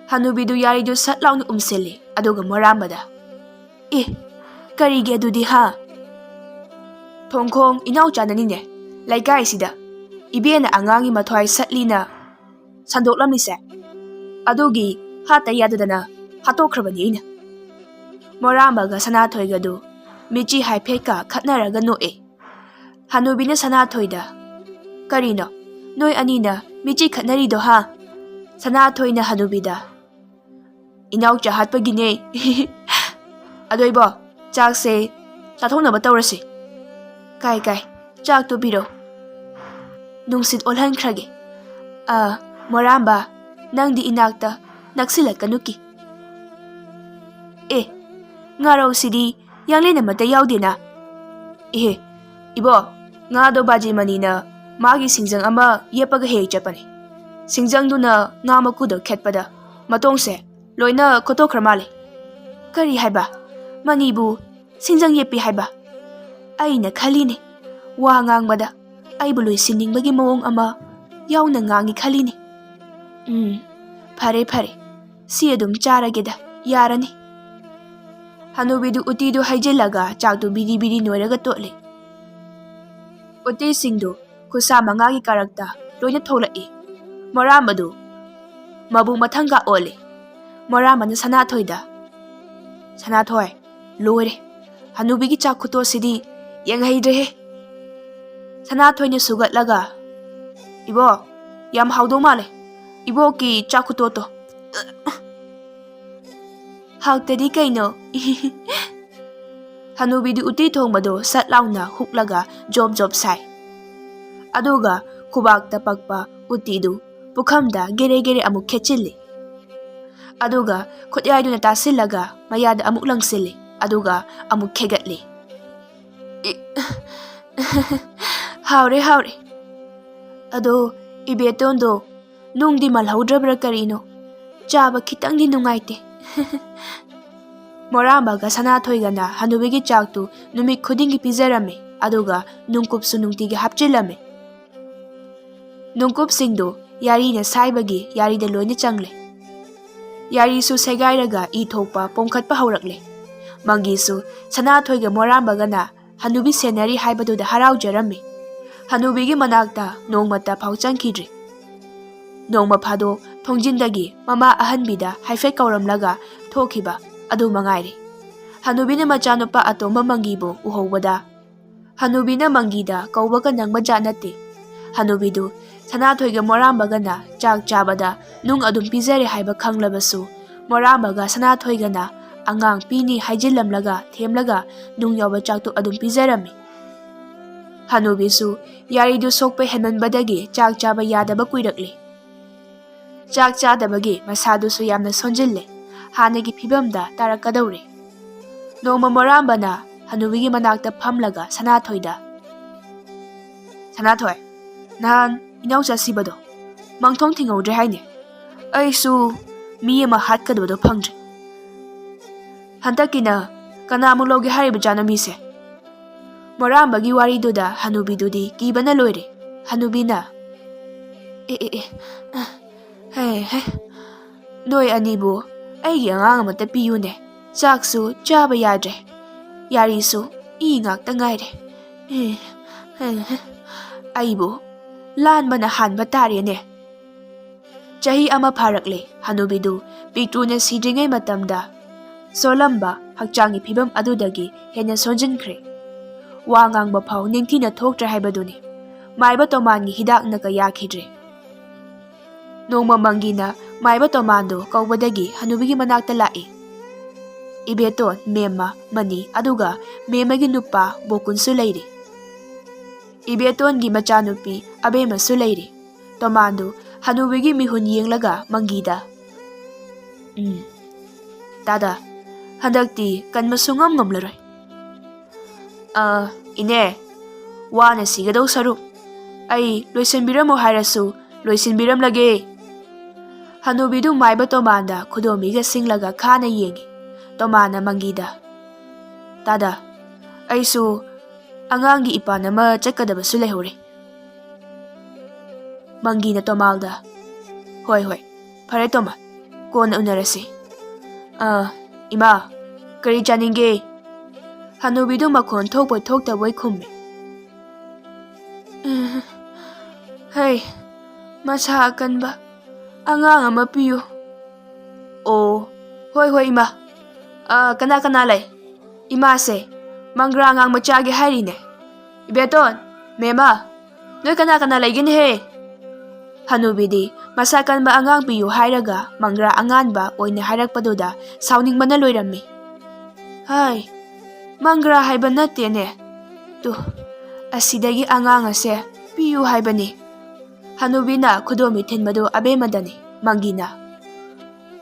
Hanubidu yaridu sat launa umseli aduga morambada ꯑꯦ ꯀꯔꯤꯒꯤ ꯑꯗꯨꯗꯤ ꯍꯥ ꯊꯣꯡꯈꯣꯡ ꯏꯅꯥꯎꯆꯥꯅꯅꯤꯅꯦ ꯂꯩꯀꯥꯏꯁꯤꯗ ꯏꯕꯦꯅ ꯑꯉꯥꯡꯒꯤ ꯃꯊ꯭ꯋꯥꯏ ꯁꯠꯂꯤꯅ ꯁꯟꯗꯣꯛꯂꯝꯂꯤꯁꯦ ꯑꯗꯨꯒꯤ ꯍꯥꯠꯇ ꯌꯥꯗꯗꯅ ꯍꯥꯠꯇꯣꯛꯈ꯭ꯔꯕꯅꯤ ꯑꯩꯅ ꯃꯣꯔꯥꯝꯕꯒ ꯁꯅꯥꯊꯣꯏꯒꯗꯨ ꯃꯤꯆꯤ ꯍꯥꯏꯐꯦꯠꯀ ꯈꯠꯅꯔꯒ ꯅꯣꯛꯑꯦ ꯍꯅꯨꯕꯤꯅ ꯁꯅꯥꯊꯣꯏꯗ ꯀꯔꯤꯅꯣ ꯅꯣꯏ ꯑꯅꯤꯅ ꯃꯤꯆꯤ ꯈꯠꯅꯔꯤꯗꯣ ꯍꯥ ꯁꯅꯥꯊꯣꯏꯅ ꯍꯅꯨꯕꯤꯗ ꯏꯅꯥꯎꯆꯥ ꯍꯥꯠꯄꯒꯤꯅꯦ ꯑꯗꯣꯏꯕꯣ ꯆꯥꯛꯁꯦ ꯆꯥꯊꯣꯛꯅꯕ ꯇꯧꯔꯁꯤ ꯀꯥꯏ ꯆꯥꯛꯇꯨ ꯄꯤꯔꯣ ꯅꯨꯡꯁꯤꯠ ꯑꯣꯜꯍꯟꯈ꯭ꯔꯒꯦ ꯃꯣꯔꯥꯝꯕ ꯅꯪꯗꯤ ꯏꯅꯥꯛꯇ ꯅꯛꯁꯤꯜꯂꯛꯀꯅꯨꯀꯤ ꯑꯦ ꯉꯥꯔꯧꯁꯤꯗꯤ ꯌꯥꯡꯂꯦꯟ ꯑꯃꯠꯇ ꯌꯥꯎꯗꯦꯅ ꯏꯍꯦ ꯏꯕꯣ ꯉꯥꯗꯣ ꯕꯥꯖꯤ ꯃꯅꯤꯅ ꯃꯥꯒꯤ ꯁꯤꯡꯖꯪ ꯑꯃ ꯌꯦꯞꯄꯒ ꯍꯦꯛ ꯆꯠꯄꯅꯤ ꯁꯤꯡꯖꯪꯗꯨꯅ ꯉꯥ ꯃꯀꯨꯗ ꯈꯦꯠꯄꯗ ꯃꯇꯣꯡꯁꯦ ꯂꯣꯏꯅ ꯈꯣꯠꯇꯣꯛꯈ꯭ꯔ ꯃꯥꯜꯂꯦ ꯀꯔꯤ ꯍꯥꯏꯕ ꯃꯅꯤꯕꯨ ꯁꯤꯡꯖꯪ ꯌꯦꯞꯄꯤ ꯍꯥꯏꯕ ꯑꯩꯅ ꯈꯜꯂꯤꯅꯦ ꯋꯥ ꯉꯥꯡꯕꯗ ꯑꯩꯕꯨ ꯂꯣꯏꯁꯤꯟꯅꯤꯡꯕꯒꯤ ꯃꯑꯣꯡ ꯑꯃ ꯌꯥꯎꯅ ꯉꯥꯡꯉꯤ ꯈꯜꯂꯤꯅꯦ ꯐꯔꯦ ꯁꯤ ꯑꯗꯨꯝ ꯆꯥꯔꯒꯦꯗ ꯌꯥꯔꯅꯤ ꯍꯅꯨꯕꯤꯗꯨ ꯎꯇꯤꯗꯨ ꯍꯩꯖꯤꯜꯂꯒ ꯆꯥꯛꯇꯨ ꯕꯤꯔꯤ ꯕꯤꯔꯤ ꯅꯣꯏꯔꯒ ꯇꯣꯠꯂꯤ ꯎꯇꯤꯁꯤꯡꯗꯨ ꯈꯨꯠꯁꯥ ꯃꯉꯥꯒꯤ ꯀꯥꯔꯛꯇ ꯂꯣꯏꯅ ꯊꯣꯛꯂꯛꯏ ꯃꯣꯔꯥꯝꯕꯗꯨ ꯃꯕꯨꯡ ꯃꯊꯪꯒ ꯑꯣꯜꯂꯤ ꯃꯣꯔꯥꯝꯕꯅ ꯁꯅꯥꯊꯣꯏꯗ ꯁꯅꯥꯊꯣꯏ ꯂꯣꯏꯔꯦ ꯍꯅꯨꯕꯤꯒꯤ ꯆꯥꯛ ꯈꯨꯇꯣꯠꯁꯤꯗꯤ ꯌꯦꯡꯍꯩꯗ꯭ꯔꯦꯍꯦ ꯁꯅꯥꯊꯣꯏꯅ ꯁꯨꯒꯠꯂꯒ ꯏꯕꯣ ꯌꯥꯝ ꯍꯥꯎꯗꯧ ꯃꯥꯜꯂꯦ ꯏꯕꯣꯛꯀꯤ ꯆꯥꯛ ꯈꯨꯇꯣꯠꯇꯣ ꯍꯥꯎꯇꯗꯤ ꯀꯩꯅꯣ ꯍꯅꯨꯕꯤꯗꯨ ꯎꯇꯤ ꯊꯣꯡꯕꯗꯣ ꯁꯠ ꯂꯥꯎꯅ ꯍꯨꯛꯂꯒ ꯖꯣꯞ ꯖꯣꯞ ꯁꯥꯏ ꯑꯗꯨꯒ ꯈꯨꯕꯥꯛꯇ ꯄꯛꯄ ꯎꯇꯤꯗꯨ ꯄꯨꯈꯝꯗ ꯒꯦꯔꯦ ꯒꯦꯔꯦ ꯑꯃꯨꯛ ꯈꯦꯠꯆꯤꯜꯂꯤ ꯑꯗꯨꯒ ꯈꯨꯠꯌꯥꯏꯗꯨꯅ ꯇꯥꯁꯤꯜꯂꯒ ꯃꯌꯥꯗ ꯑꯃꯨꯛ ꯂꯪꯁꯤꯜꯂꯤ ꯑꯗꯨꯒ ꯑꯃꯨꯛ ꯈꯦꯒꯠꯂꯤ ꯍꯥꯎꯔꯦ ꯑꯗꯣ ꯏꯕꯦꯇꯣꯟꯗꯣ ꯅꯨꯡꯗꯤ ꯃꯥꯜꯍꯧꯗ꯭ꯔꯕ꯭ꯔꯥ ꯀꯔꯤꯅꯣ ꯆꯥꯕ ꯈꯤꯇꯪꯗꯤ ꯅꯨꯡꯉꯥꯏꯇꯦ ꯃꯣꯔꯥꯝꯕꯒ ꯁꯅꯥꯊꯣꯏꯒꯅ ꯍꯅꯨꯕꯤꯒꯤ ꯆꯥꯛꯇꯨ ꯅꯨꯃꯤꯠ ꯈꯨꯗꯤꯡꯒꯤ ꯄꯤꯖꯔꯝꯃꯤ ꯑꯗꯨꯒ ꯅꯨꯡꯀꯨꯞꯁꯨ ꯅꯨꯡꯇꯤꯒꯤ ꯍꯥꯞꯆꯤꯜꯂꯝꯃꯤ ꯅꯨꯡꯀꯨꯞꯁꯤꯡꯗꯨ ꯌꯥꯔꯤꯅ ꯁꯥꯏꯕꯒꯤ ꯌꯥꯔꯤꯗ ꯂꯣꯏꯅ ꯆꯪꯂꯦ ꯌꯥꯔꯤꯁꯨ ꯁꯦꯒꯥꯏꯔꯒ ꯏ ꯊꯣꯛꯄ ꯄꯣꯝꯈꯠꯄ ꯍꯧꯔꯛꯂꯦ ꯃꯪꯒꯤꯁꯨ ꯁꯅꯥꯊꯣꯏꯒ ꯃꯣꯔꯥꯝꯕꯒꯅ ꯍꯅꯨꯕꯤ ꯁꯦꯟꯅꯔꯤ ꯍꯥꯏꯕꯗꯨꯗ ꯍꯔꯥꯎꯖꯔꯝꯃꯤ ꯍꯅꯨꯕꯤꯒꯤ ꯃꯅꯥꯛꯇ ꯅꯣꯡꯃꯇ ꯐꯥꯎ ꯆꯪꯈꯤꯗ꯭ꯔꯤ ꯅꯣꯡꯃ ꯐꯥꯗꯣꯛ ꯊꯣꯡꯖꯤꯟꯗꯒꯤ ꯃꯃꯥ ꯑꯍꯟꯕꯤꯗ ꯍꯥꯏꯐꯦꯠ ꯀꯧꯔꯝꯂꯒ ꯊꯣꯛꯈꯤꯕ ꯑꯗꯨ ꯃꯉꯥꯏꯔꯦ ꯍꯅꯨꯕꯤꯅ ꯃꯆꯥꯅꯨꯄꯥ ꯑꯇꯣꯝꯕ ꯃꯪꯒꯤꯕꯨ ꯎꯍꯧꯕꯗ ꯍꯅꯨꯕꯤꯅ ꯃꯪꯒꯤꯗ ꯀꯧꯕꯒ ꯅꯪꯕ ꯖꯥꯠ ꯅꯠꯇꯦ ꯍꯅꯨꯕꯤꯗꯨ ꯁꯅꯥꯊꯣꯏꯒ ꯃꯣꯔꯥꯝꯕꯒꯅ ꯆꯥꯛ ꯆꯥꯕꯗ ꯅꯨꯡ ꯑꯗꯨꯝ ꯄꯤꯖꯔꯦ ꯍꯥꯏꯕ ꯈꯪꯂꯕꯁꯨ ꯃꯣꯔꯥꯝꯕꯒ ꯁꯅꯥꯊꯣꯏꯒꯅ ꯑꯉꯥꯡ ꯄꯤꯅꯤ ꯍꯥꯏꯖꯤꯜꯂꯝꯂꯒ ꯊꯦꯝꯂꯒ ꯅꯨꯡ ꯌꯥꯎꯕ ꯆꯥꯛꯇꯨ ꯑꯗꯨꯝ ꯄꯤꯖꯔꯝꯃꯤ ꯍꯅꯨꯕꯤꯁꯨ ꯌꯥꯔꯤꯗꯨ ꯁꯣꯛꯄ ꯍꯦꯟꯃꯟꯕꯗꯒꯤ ꯆꯥꯛ ꯆꯥꯕ ꯌꯥꯗꯕ ꯀꯨꯏꯔꯛꯂꯤ ꯆꯥꯛ ꯆꯥꯗꯕꯒꯤ ꯃꯁꯥꯗꯨꯁꯨ ꯌꯥꯝꯅ ꯁꯣꯟꯖꯤꯜꯂꯦ ꯍꯥꯟꯅꯒꯤ ꯐꯤꯕꯝꯗ ꯇꯥꯔꯛꯀꯗꯧꯔꯦ ꯅꯣꯡꯃ ꯃꯣꯔꯥꯝꯕꯅ ꯍꯅꯨꯕꯤꯒꯤ ꯃꯅꯥꯛꯇ ꯐꯝꯂꯒ ꯁꯅꯥꯊꯣꯏꯗ ꯁꯅꯥꯊꯣꯏ ꯅꯍꯥꯟ ꯏꯅꯥꯎꯆꯥ ꯁꯤꯕꯗꯣ ꯃꯪꯊꯣꯡ ꯊꯤꯡꯍꯧꯗ꯭ꯔꯦ ꯍꯥꯏꯅꯦ ꯑꯩꯁꯨ ꯃꯤ ꯑꯃ ꯍꯥꯠꯀꯗꯕꯗꯣ ꯐꯪꯗ꯭ꯔꯦ ꯍꯟꯗꯛꯀꯤꯅ ꯀꯅꯥꯃꯨꯛ ꯂꯧꯒꯦ ꯍꯥꯏꯔꯤꯕꯖꯥꯠꯅꯣ ꯃꯤꯁꯦ ꯃꯣꯔꯥꯝꯕꯒꯤ ꯋꯥꯔꯤꯗꯨꯗ ꯍꯅꯨꯕꯤꯗꯨꯗꯤ ꯀꯤꯕꯅ ꯂꯣꯏꯔꯦ ꯍꯅꯨꯕꯤꯅ ꯅꯣꯏ ꯑꯅꯤꯕꯨ ꯑꯩꯒꯤ ꯑꯉꯥꯡ ꯑꯃꯠꯇ ꯄꯤꯌꯨꯅꯦ ꯆꯥꯛꯁꯨ ꯆꯥꯕ ꯌꯥꯗ꯭ꯔꯦ ꯌꯥꯔꯤꯁꯨ ꯏ ꯉꯥꯛꯇ ꯉꯥꯏꯔꯦ ꯑꯩꯕꯨ ꯂꯥꯟꯕꯅ ꯍꯥꯟꯕ ꯇꯥꯔꯦꯅꯦ ꯆꯍꯤ ꯑꯃ ꯐꯥꯔꯛꯂꯦ ꯍꯅꯨꯕꯤꯗꯨ ꯄꯤꯛꯇ꯭ꯔꯨꯅ ꯁꯤꯗ꯭ꯔꯤꯉꯩ ꯃꯇꯝꯗ ꯁꯣꯜꯂꯝꯕ ꯍꯛꯆꯥꯡꯒꯤ ꯐꯤꯕꯝ ꯑꯗꯨꯗꯒꯤ ꯍꯦꯟꯅ ꯁꯣꯟꯖꯤꯟꯈ꯭ꯔꯦ ꯋꯥ ꯉꯥꯡꯕ ꯐꯥꯎ ꯅꯤꯡꯊꯤꯅ ꯊꯣꯛꯇ꯭ꯔꯦ ꯍꯥꯏꯕꯗꯨꯅꯤ ꯃꯥꯏꯕ ꯇꯣꯃꯥꯟꯒꯤ ꯍꯤꯗꯥꯛꯅꯒ ꯌꯥꯈꯤꯗ꯭ꯔꯦ ꯅꯣꯡꯃ ꯃꯪꯒꯤꯅ ꯃꯥꯏꯕ ꯇꯣꯃꯥꯟꯗꯨ ꯀꯧꯕꯗꯒꯤ ꯍꯅꯨꯕꯤꯒꯤ ꯃꯅꯥꯛꯇ ꯂꯥꯛꯏ ꯏꯕꯦꯇꯣꯟ ꯃꯦꯝꯃ ꯃꯅꯤ ꯑꯗꯨꯒ ꯃꯦꯝꯃꯒꯤ ꯅꯨꯄꯥ ꯕꯣꯀꯨꯟꯁꯨ ꯂꯩꯔꯤ ꯏꯕꯦꯇꯣꯟꯒꯤ ꯃꯆꯥꯅꯨꯄꯤ ꯑꯕꯦꯝꯃꯁꯨ ꯂꯩꯔꯤ ꯇꯣꯃꯥꯟꯗꯨ ꯍꯅꯨꯕꯤꯒꯤ ꯃꯤꯍꯨꯟ ꯌꯦꯡꯂꯒ ꯃꯪꯒꯤꯗ ꯗꯥꯗꯥ ꯍꯟꯗꯛꯇꯤ ꯀꯟꯕ ꯁꯨꯡꯉꯝ ꯉꯝꯂꯔꯣꯏ ꯏꯅꯦ ꯋꯥꯅ ꯁꯤꯒꯗꯧ ꯁꯔꯨꯛ ꯑꯩ ꯂꯣꯏꯁꯤꯟꯕꯤꯔꯝꯃꯣ ꯍꯥꯏꯔꯁꯨ ꯂꯣꯏꯁꯤꯟꯕꯤꯔꯝꯂꯒꯦ ꯍꯅꯨꯕꯤꯗꯨ ꯃꯥꯏꯕ ꯇꯣꯃꯥꯟꯗ ꯈꯨꯗꯣꯝꯕꯤꯒ ꯁꯤꯡꯂꯒ ꯈꯥꯅ ꯌꯦꯡꯉꯤ ꯇꯣꯃꯥꯟꯅ ꯃꯪꯒꯤꯗ ꯗꯥꯗꯥ ꯑꯩꯁꯨ ꯑꯉꯥꯡꯒꯤ ꯏꯄꯥꯟ ꯑꯃ ꯆꯠꯀꯗꯕꯁꯨ ꯂꯩꯍꯧꯔꯦ ꯃꯪꯒꯤꯅ ꯇꯣꯃꯥꯜꯗ ꯍꯣꯏ ꯐꯔꯦ ꯇꯣꯃꯥꯟ ꯀꯣꯟꯅ ꯎꯅꯔꯁꯤ ꯏꯃꯥ Kari chaninge? Hanubidu makhon thokboi thoktaboi khummi. Hey, masa kanba. Angang ama piyu. Oh, hoi ima. Kana lai. Ima se. Mangra ngang machagi hairi ne. Ibeton, mema. Noi kana lai gin he. Hanubidi, masa kanba angang piyu hairaga mangra anganba oine hairakpaduda sauning bana loirammi. Hai, mangra haiba natte ne. Tu, asidagi angang ase piyu haibani. Hanubina kudomi thinbadu abemadani mangina.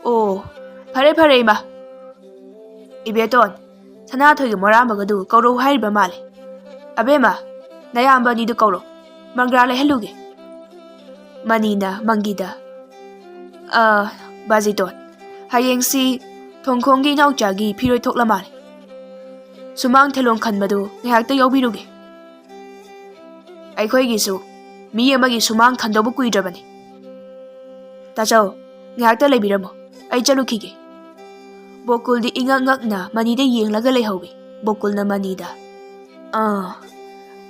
Oh, fare ima. Ibeton, Sanathoi moramagadu kauro hairiba male. Abema, nayamba nidu kauro. Mangra le heluge. Manina mangida. Baziton. Hayengsi thongkhonggi inauchagi phiroi thokla male. Sumang thelong khanbadu ngahakta yaubiruge. Aikhoigisu mi amagi sumang khandobu kuidrabani. Tachao, ngahakta leibiramo. Ai chalukhige. Bokul di ingak-ngakna manida yenglaga leihaubi. Bokul na manida.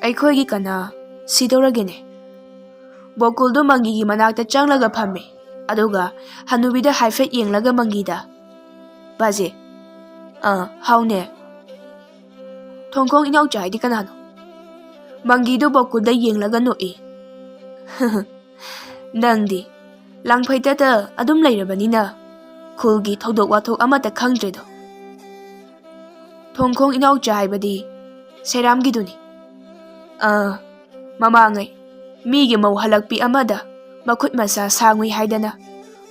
Aikhoigi kana sidoragene. Bokul do mangi manakta changlaga phammi. Aduga Hanubida haifet yenglaga mangida. Bazi. Haune. Thongkhong inauchai di kanano. Mangi do bokul da yenglaga noi. Nangdi. Langphaitata adum leirabanina. Khulgi thodok wathok amata khangdredo. Thongkhong inauchai badi Seramgi duni. Mamangai. Migi mau halakpi amada makhut masa sangui haidana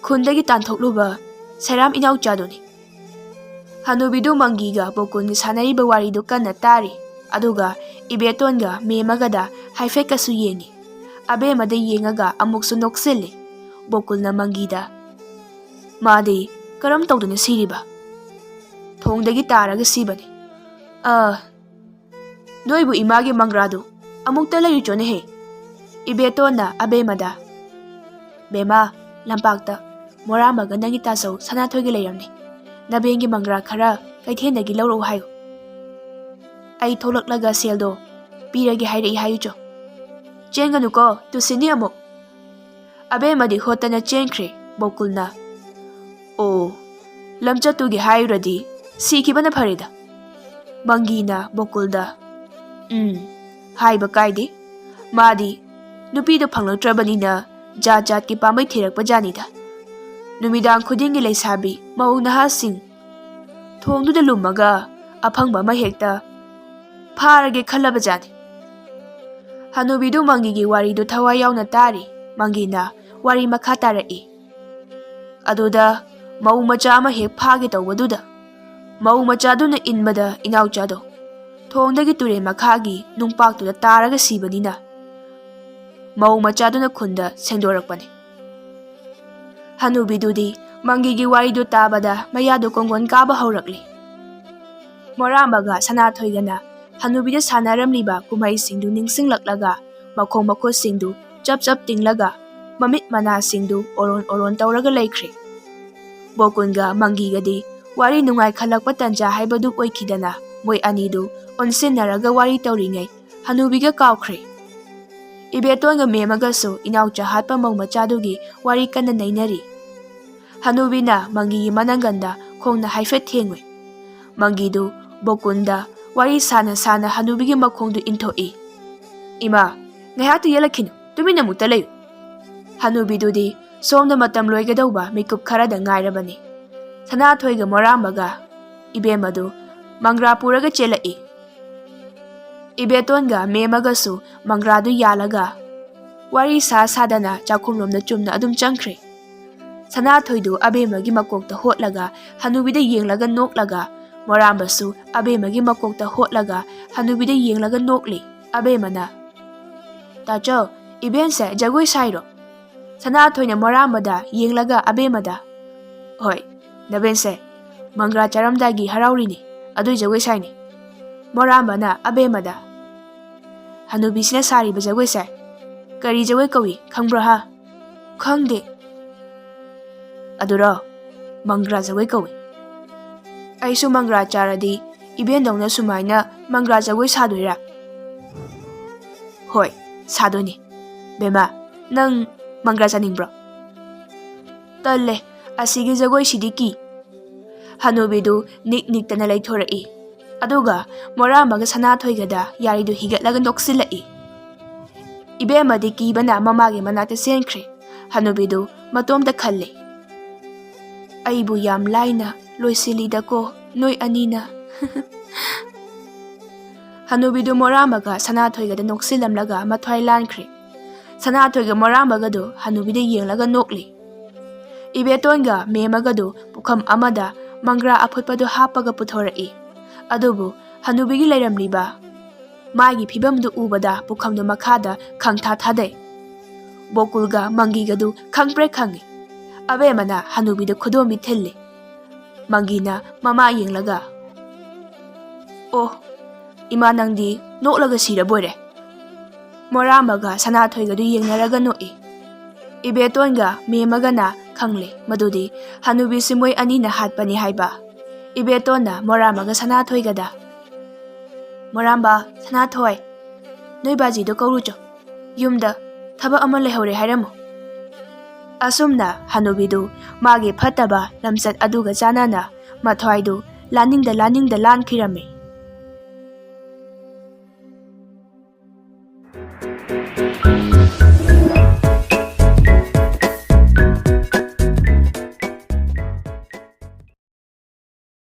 khundagi tanthokluba Seram inaucha duni. Hanubidu mangiga bokun sanariba waridu kanna tari aduga Ibetonga memagada haifet kasu yengi. Abemada yengaga amuksu noksili bokulna mangida. Madi karam tawduna siriba. Thongdagi taraga sibani. Noibu imagi mangradu amukta layuchone he. Ibetona abemada. Bema lampakta moramaga nangi tasau Sanathoigi leiramni. Nabengi mangra khara kaithendagi lauro hayo. Ai tholaklaga seldo piragi hairei hayucho. Chenganuko tusini amuk. Abemadi hotana chenkre bokulna. Oh, lamchatugi hayuradi sikibana pharida. Mangina bokulda. Haiba kaidi. Madi nupido phanglatrabanina jat ki pamai thirakpa janida. Numidang khudingi leisabi mau nahasing thongduda lumaga aphangba ma hekta pharage khalaba jani. Hanubidu mangigi waridu thawai yauna tari mangina wari makha tarai. Aduda mau macha ama hek phage tawbaduda mau machaduna inbada inauchado thongdagi ture makhagi nungpaktuda taraga sibanina mau machaduna khunda sengdorakpani. Hanubidudi mangigi waridu tabada mayadu kongon kaba haurakli. Morambaga Sanathoigana Hanubida sanaramliba kumai singdu ningsinglaklaga makhong makhot singdu chap tinglaga mamit mana singdu oron tauraga laikhre. Bokunga mangigadi wari nungai khalakpa tanja haibadu oikhidana moi anidu onsinaraga wari tauringai Hanubiga kawkhre. Ibetonga memagasu inaucha hatpa mau machadugi wari kana nainari. Hanubina mangigi mananganda khongna haifet thengwe. Mangidu bokunda wari sana Hanubigi makhongdu inthoi. Ima, ngayatu yalakhinu tumina mukta layu. Hanubidudi somda matam loigadauba mikup kharada ngairabani. Sanathoiga morambaga ibemadu mangra puraga chelai. Ibetonga memagasu mangradu yalaga wari sadana chakhumlomna chumna adum changkhre. Sanathoidu abemagi makokta hotlaga Hanubida yenglaga noklaga morambasu abemagi makokta hotlaga Hanubida yenglaga nokli. Abemana tacho ibense jagoi sairo. Sanathoina morambada yenglaga abemada. Hoi, nabense mangra charamdagi haraurini adui jagoi saini. Morambana abemada. Hanubisina sariba jagoi sai. Kari jagoi kawi khangbra ha? Khangde. Aduro mangra jagoi kawi. ꯑꯩꯁꯨ ꯃꯪꯒ꯭ꯔꯥ ꯆꯥꯔꯗꯤ ꯏꯕꯦꯟꯗꯧꯅ ꯁꯨꯃꯥꯏꯅ ꯃꯪꯒ꯭ꯔꯥ ꯖꯒꯣꯏ ꯁꯥꯗꯣꯏꯔꯥ? ꯍꯣꯏ, ꯁꯥꯗꯣꯏꯅꯤ꯫ ꯕꯦꯝꯃ, ꯅꯪ ꯃꯪꯒ꯭ꯔꯥ ꯆꯥꯅꯤꯡꯕ꯭ꯔꯣ? ꯇꯜꯂꯦ, ꯑꯁꯤꯒꯤ ꯖꯒꯣꯏꯁꯤꯗꯤ ꯀꯤ꯫ ꯍꯅꯨꯕꯤꯗꯨ ꯅꯤꯛꯇꯅ ꯂꯩꯊꯣꯔꯛꯏ꯫ ꯑꯗꯨꯒ ꯃꯣꯔꯥꯝꯕꯒ ꯁꯅꯥꯊꯣꯏꯒꯗ ꯌꯥꯔꯤꯗꯨ ꯍꯤꯒꯠꯂꯒ ꯅꯣꯛꯁꯤꯜꯂꯛꯏ꯫ ꯏꯕꯦꯝꯃꯗꯤ ꯀꯤꯕꯅ ꯃꯃꯥꯒꯤ ꯃꯅꯥꯛꯇ ꯆꯦꯟꯈ꯭ꯔꯦ꯫ ꯍꯅꯨꯕꯤꯗꯨ ꯃꯇꯣꯝꯇ ꯈꯜꯂꯤ꯫ ꯑꯩꯕꯨ ꯌꯥꯝ ꯂꯥꯏꯅ ꯂꯣꯏꯁꯤꯜꯂꯤꯗꯀꯣ ꯅꯣꯏ ꯑꯅꯤꯅ꯫ ꯍꯅꯨꯕꯤꯗꯨ ꯃꯣꯔꯥꯝꯕꯒ ꯁꯅꯥꯊꯣꯏꯒꯗ ꯅꯣꯛꯁꯤꯜꯂꯝꯂꯒ ꯃꯊ꯭ꯋꯥꯏ ꯂꯥꯟꯈ꯭ꯔꯦ꯫ ꯁꯅꯥꯊꯣꯏꯒ ꯃꯣꯔꯥꯝꯕꯒꯗꯨ ꯍꯅꯨꯕꯤꯗ ꯌꯦꯡꯂꯒ ꯅꯣꯛꯂꯤ꯫ ꯏꯕꯦꯇꯣꯟꯒ ꯃꯦꯝꯃꯒꯗꯨ ꯄꯨꯈꯝ ꯑꯃꯗ ꯃꯪꯒ꯭ꯔꯥ ꯑꯐꯨꯠꯄꯗꯨ ꯍꯥꯞꯄꯒ ꯄꯨꯊꯣꯔꯛꯏ꯫ ꯑꯗꯨꯕꯨ ꯍꯅꯨꯕꯤꯒꯤ ꯂꯩꯔꯝꯂꯤꯕ ꯃꯥꯒꯤ ꯐꯤꯕꯝꯗꯨ ꯎꯕꯗ ꯄꯨꯈꯝꯗꯨ ꯃꯈꯥꯗ ꯈꯪꯊꯥ ꯊꯥꯗꯩ꯫ ꯕꯣꯀꯨꯜꯒ ꯃꯪꯒꯤꯒꯗꯨ ꯈꯪꯄ꯭ꯔꯦꯛ ꯈꯪꯏ꯫ ꯑꯕꯦꯝꯃꯅ ꯍꯅꯨꯕꯤꯗ ꯈꯨꯗꯣꯝꯕꯤ ꯊꯤꯜꯂꯤ꯫ ꯃꯪꯒꯤꯅ ꯃꯃꯥ ꯌꯦꯡꯂꯒ, ꯑꯣ, ꯏꯃꯥ ꯅꯪꯗꯤ ꯅꯣꯛꯂꯒ ꯁꯤꯔꯕꯣꯏꯔꯦ꯫ ꯃꯣꯔꯥꯝꯕꯒ ꯁꯅꯥꯊꯣꯏꯒꯗꯨ ꯌꯦꯡꯅꯔꯒ ꯅꯣꯛꯏ꯫ ꯏꯕꯦꯇꯣꯟꯒ ꯃꯦꯝꯃꯒꯅ ꯈꯪꯂꯦ ꯃꯗꯨꯗꯤ ꯍꯅꯨꯕꯤꯁꯤ ꯃꯣꯏ ꯑꯅꯤꯅ ꯍꯥꯠꯄꯅꯤ ꯍꯥꯏꯕ꯫ ꯏꯕꯦꯇꯣꯟꯅ ꯃꯣꯔꯥꯝꯕꯒ ꯁꯅꯥꯊꯣꯏꯒꯗ, ꯃꯣꯔꯥꯝꯕ, ꯁꯅꯥꯊꯣꯏ, ꯅꯣꯏ ꯕꯥꯖꯤꯗꯣ ꯀꯧꯔꯨꯆꯣ, ꯌꯨꯝꯗ ꯊꯕꯛ ꯑꯃ ꯂꯩꯍꯧꯔꯦ ꯍꯥꯏꯔꯝꯃꯨ꯫ ꯑꯁꯨꯝꯅ ꯍꯅꯨꯕꯤꯗꯨ ꯃꯥꯒꯤ ꯐꯠꯇꯕ ꯂꯝꯆꯠ ꯑꯗꯨꯒ ꯆꯥꯟꯅꯅ ꯃꯊ꯭ꯋꯥꯏꯗꯨ ꯂꯥꯟꯅꯤꯡꯗ ꯂꯥꯟꯈꯤꯔꯝꯃꯤ꯫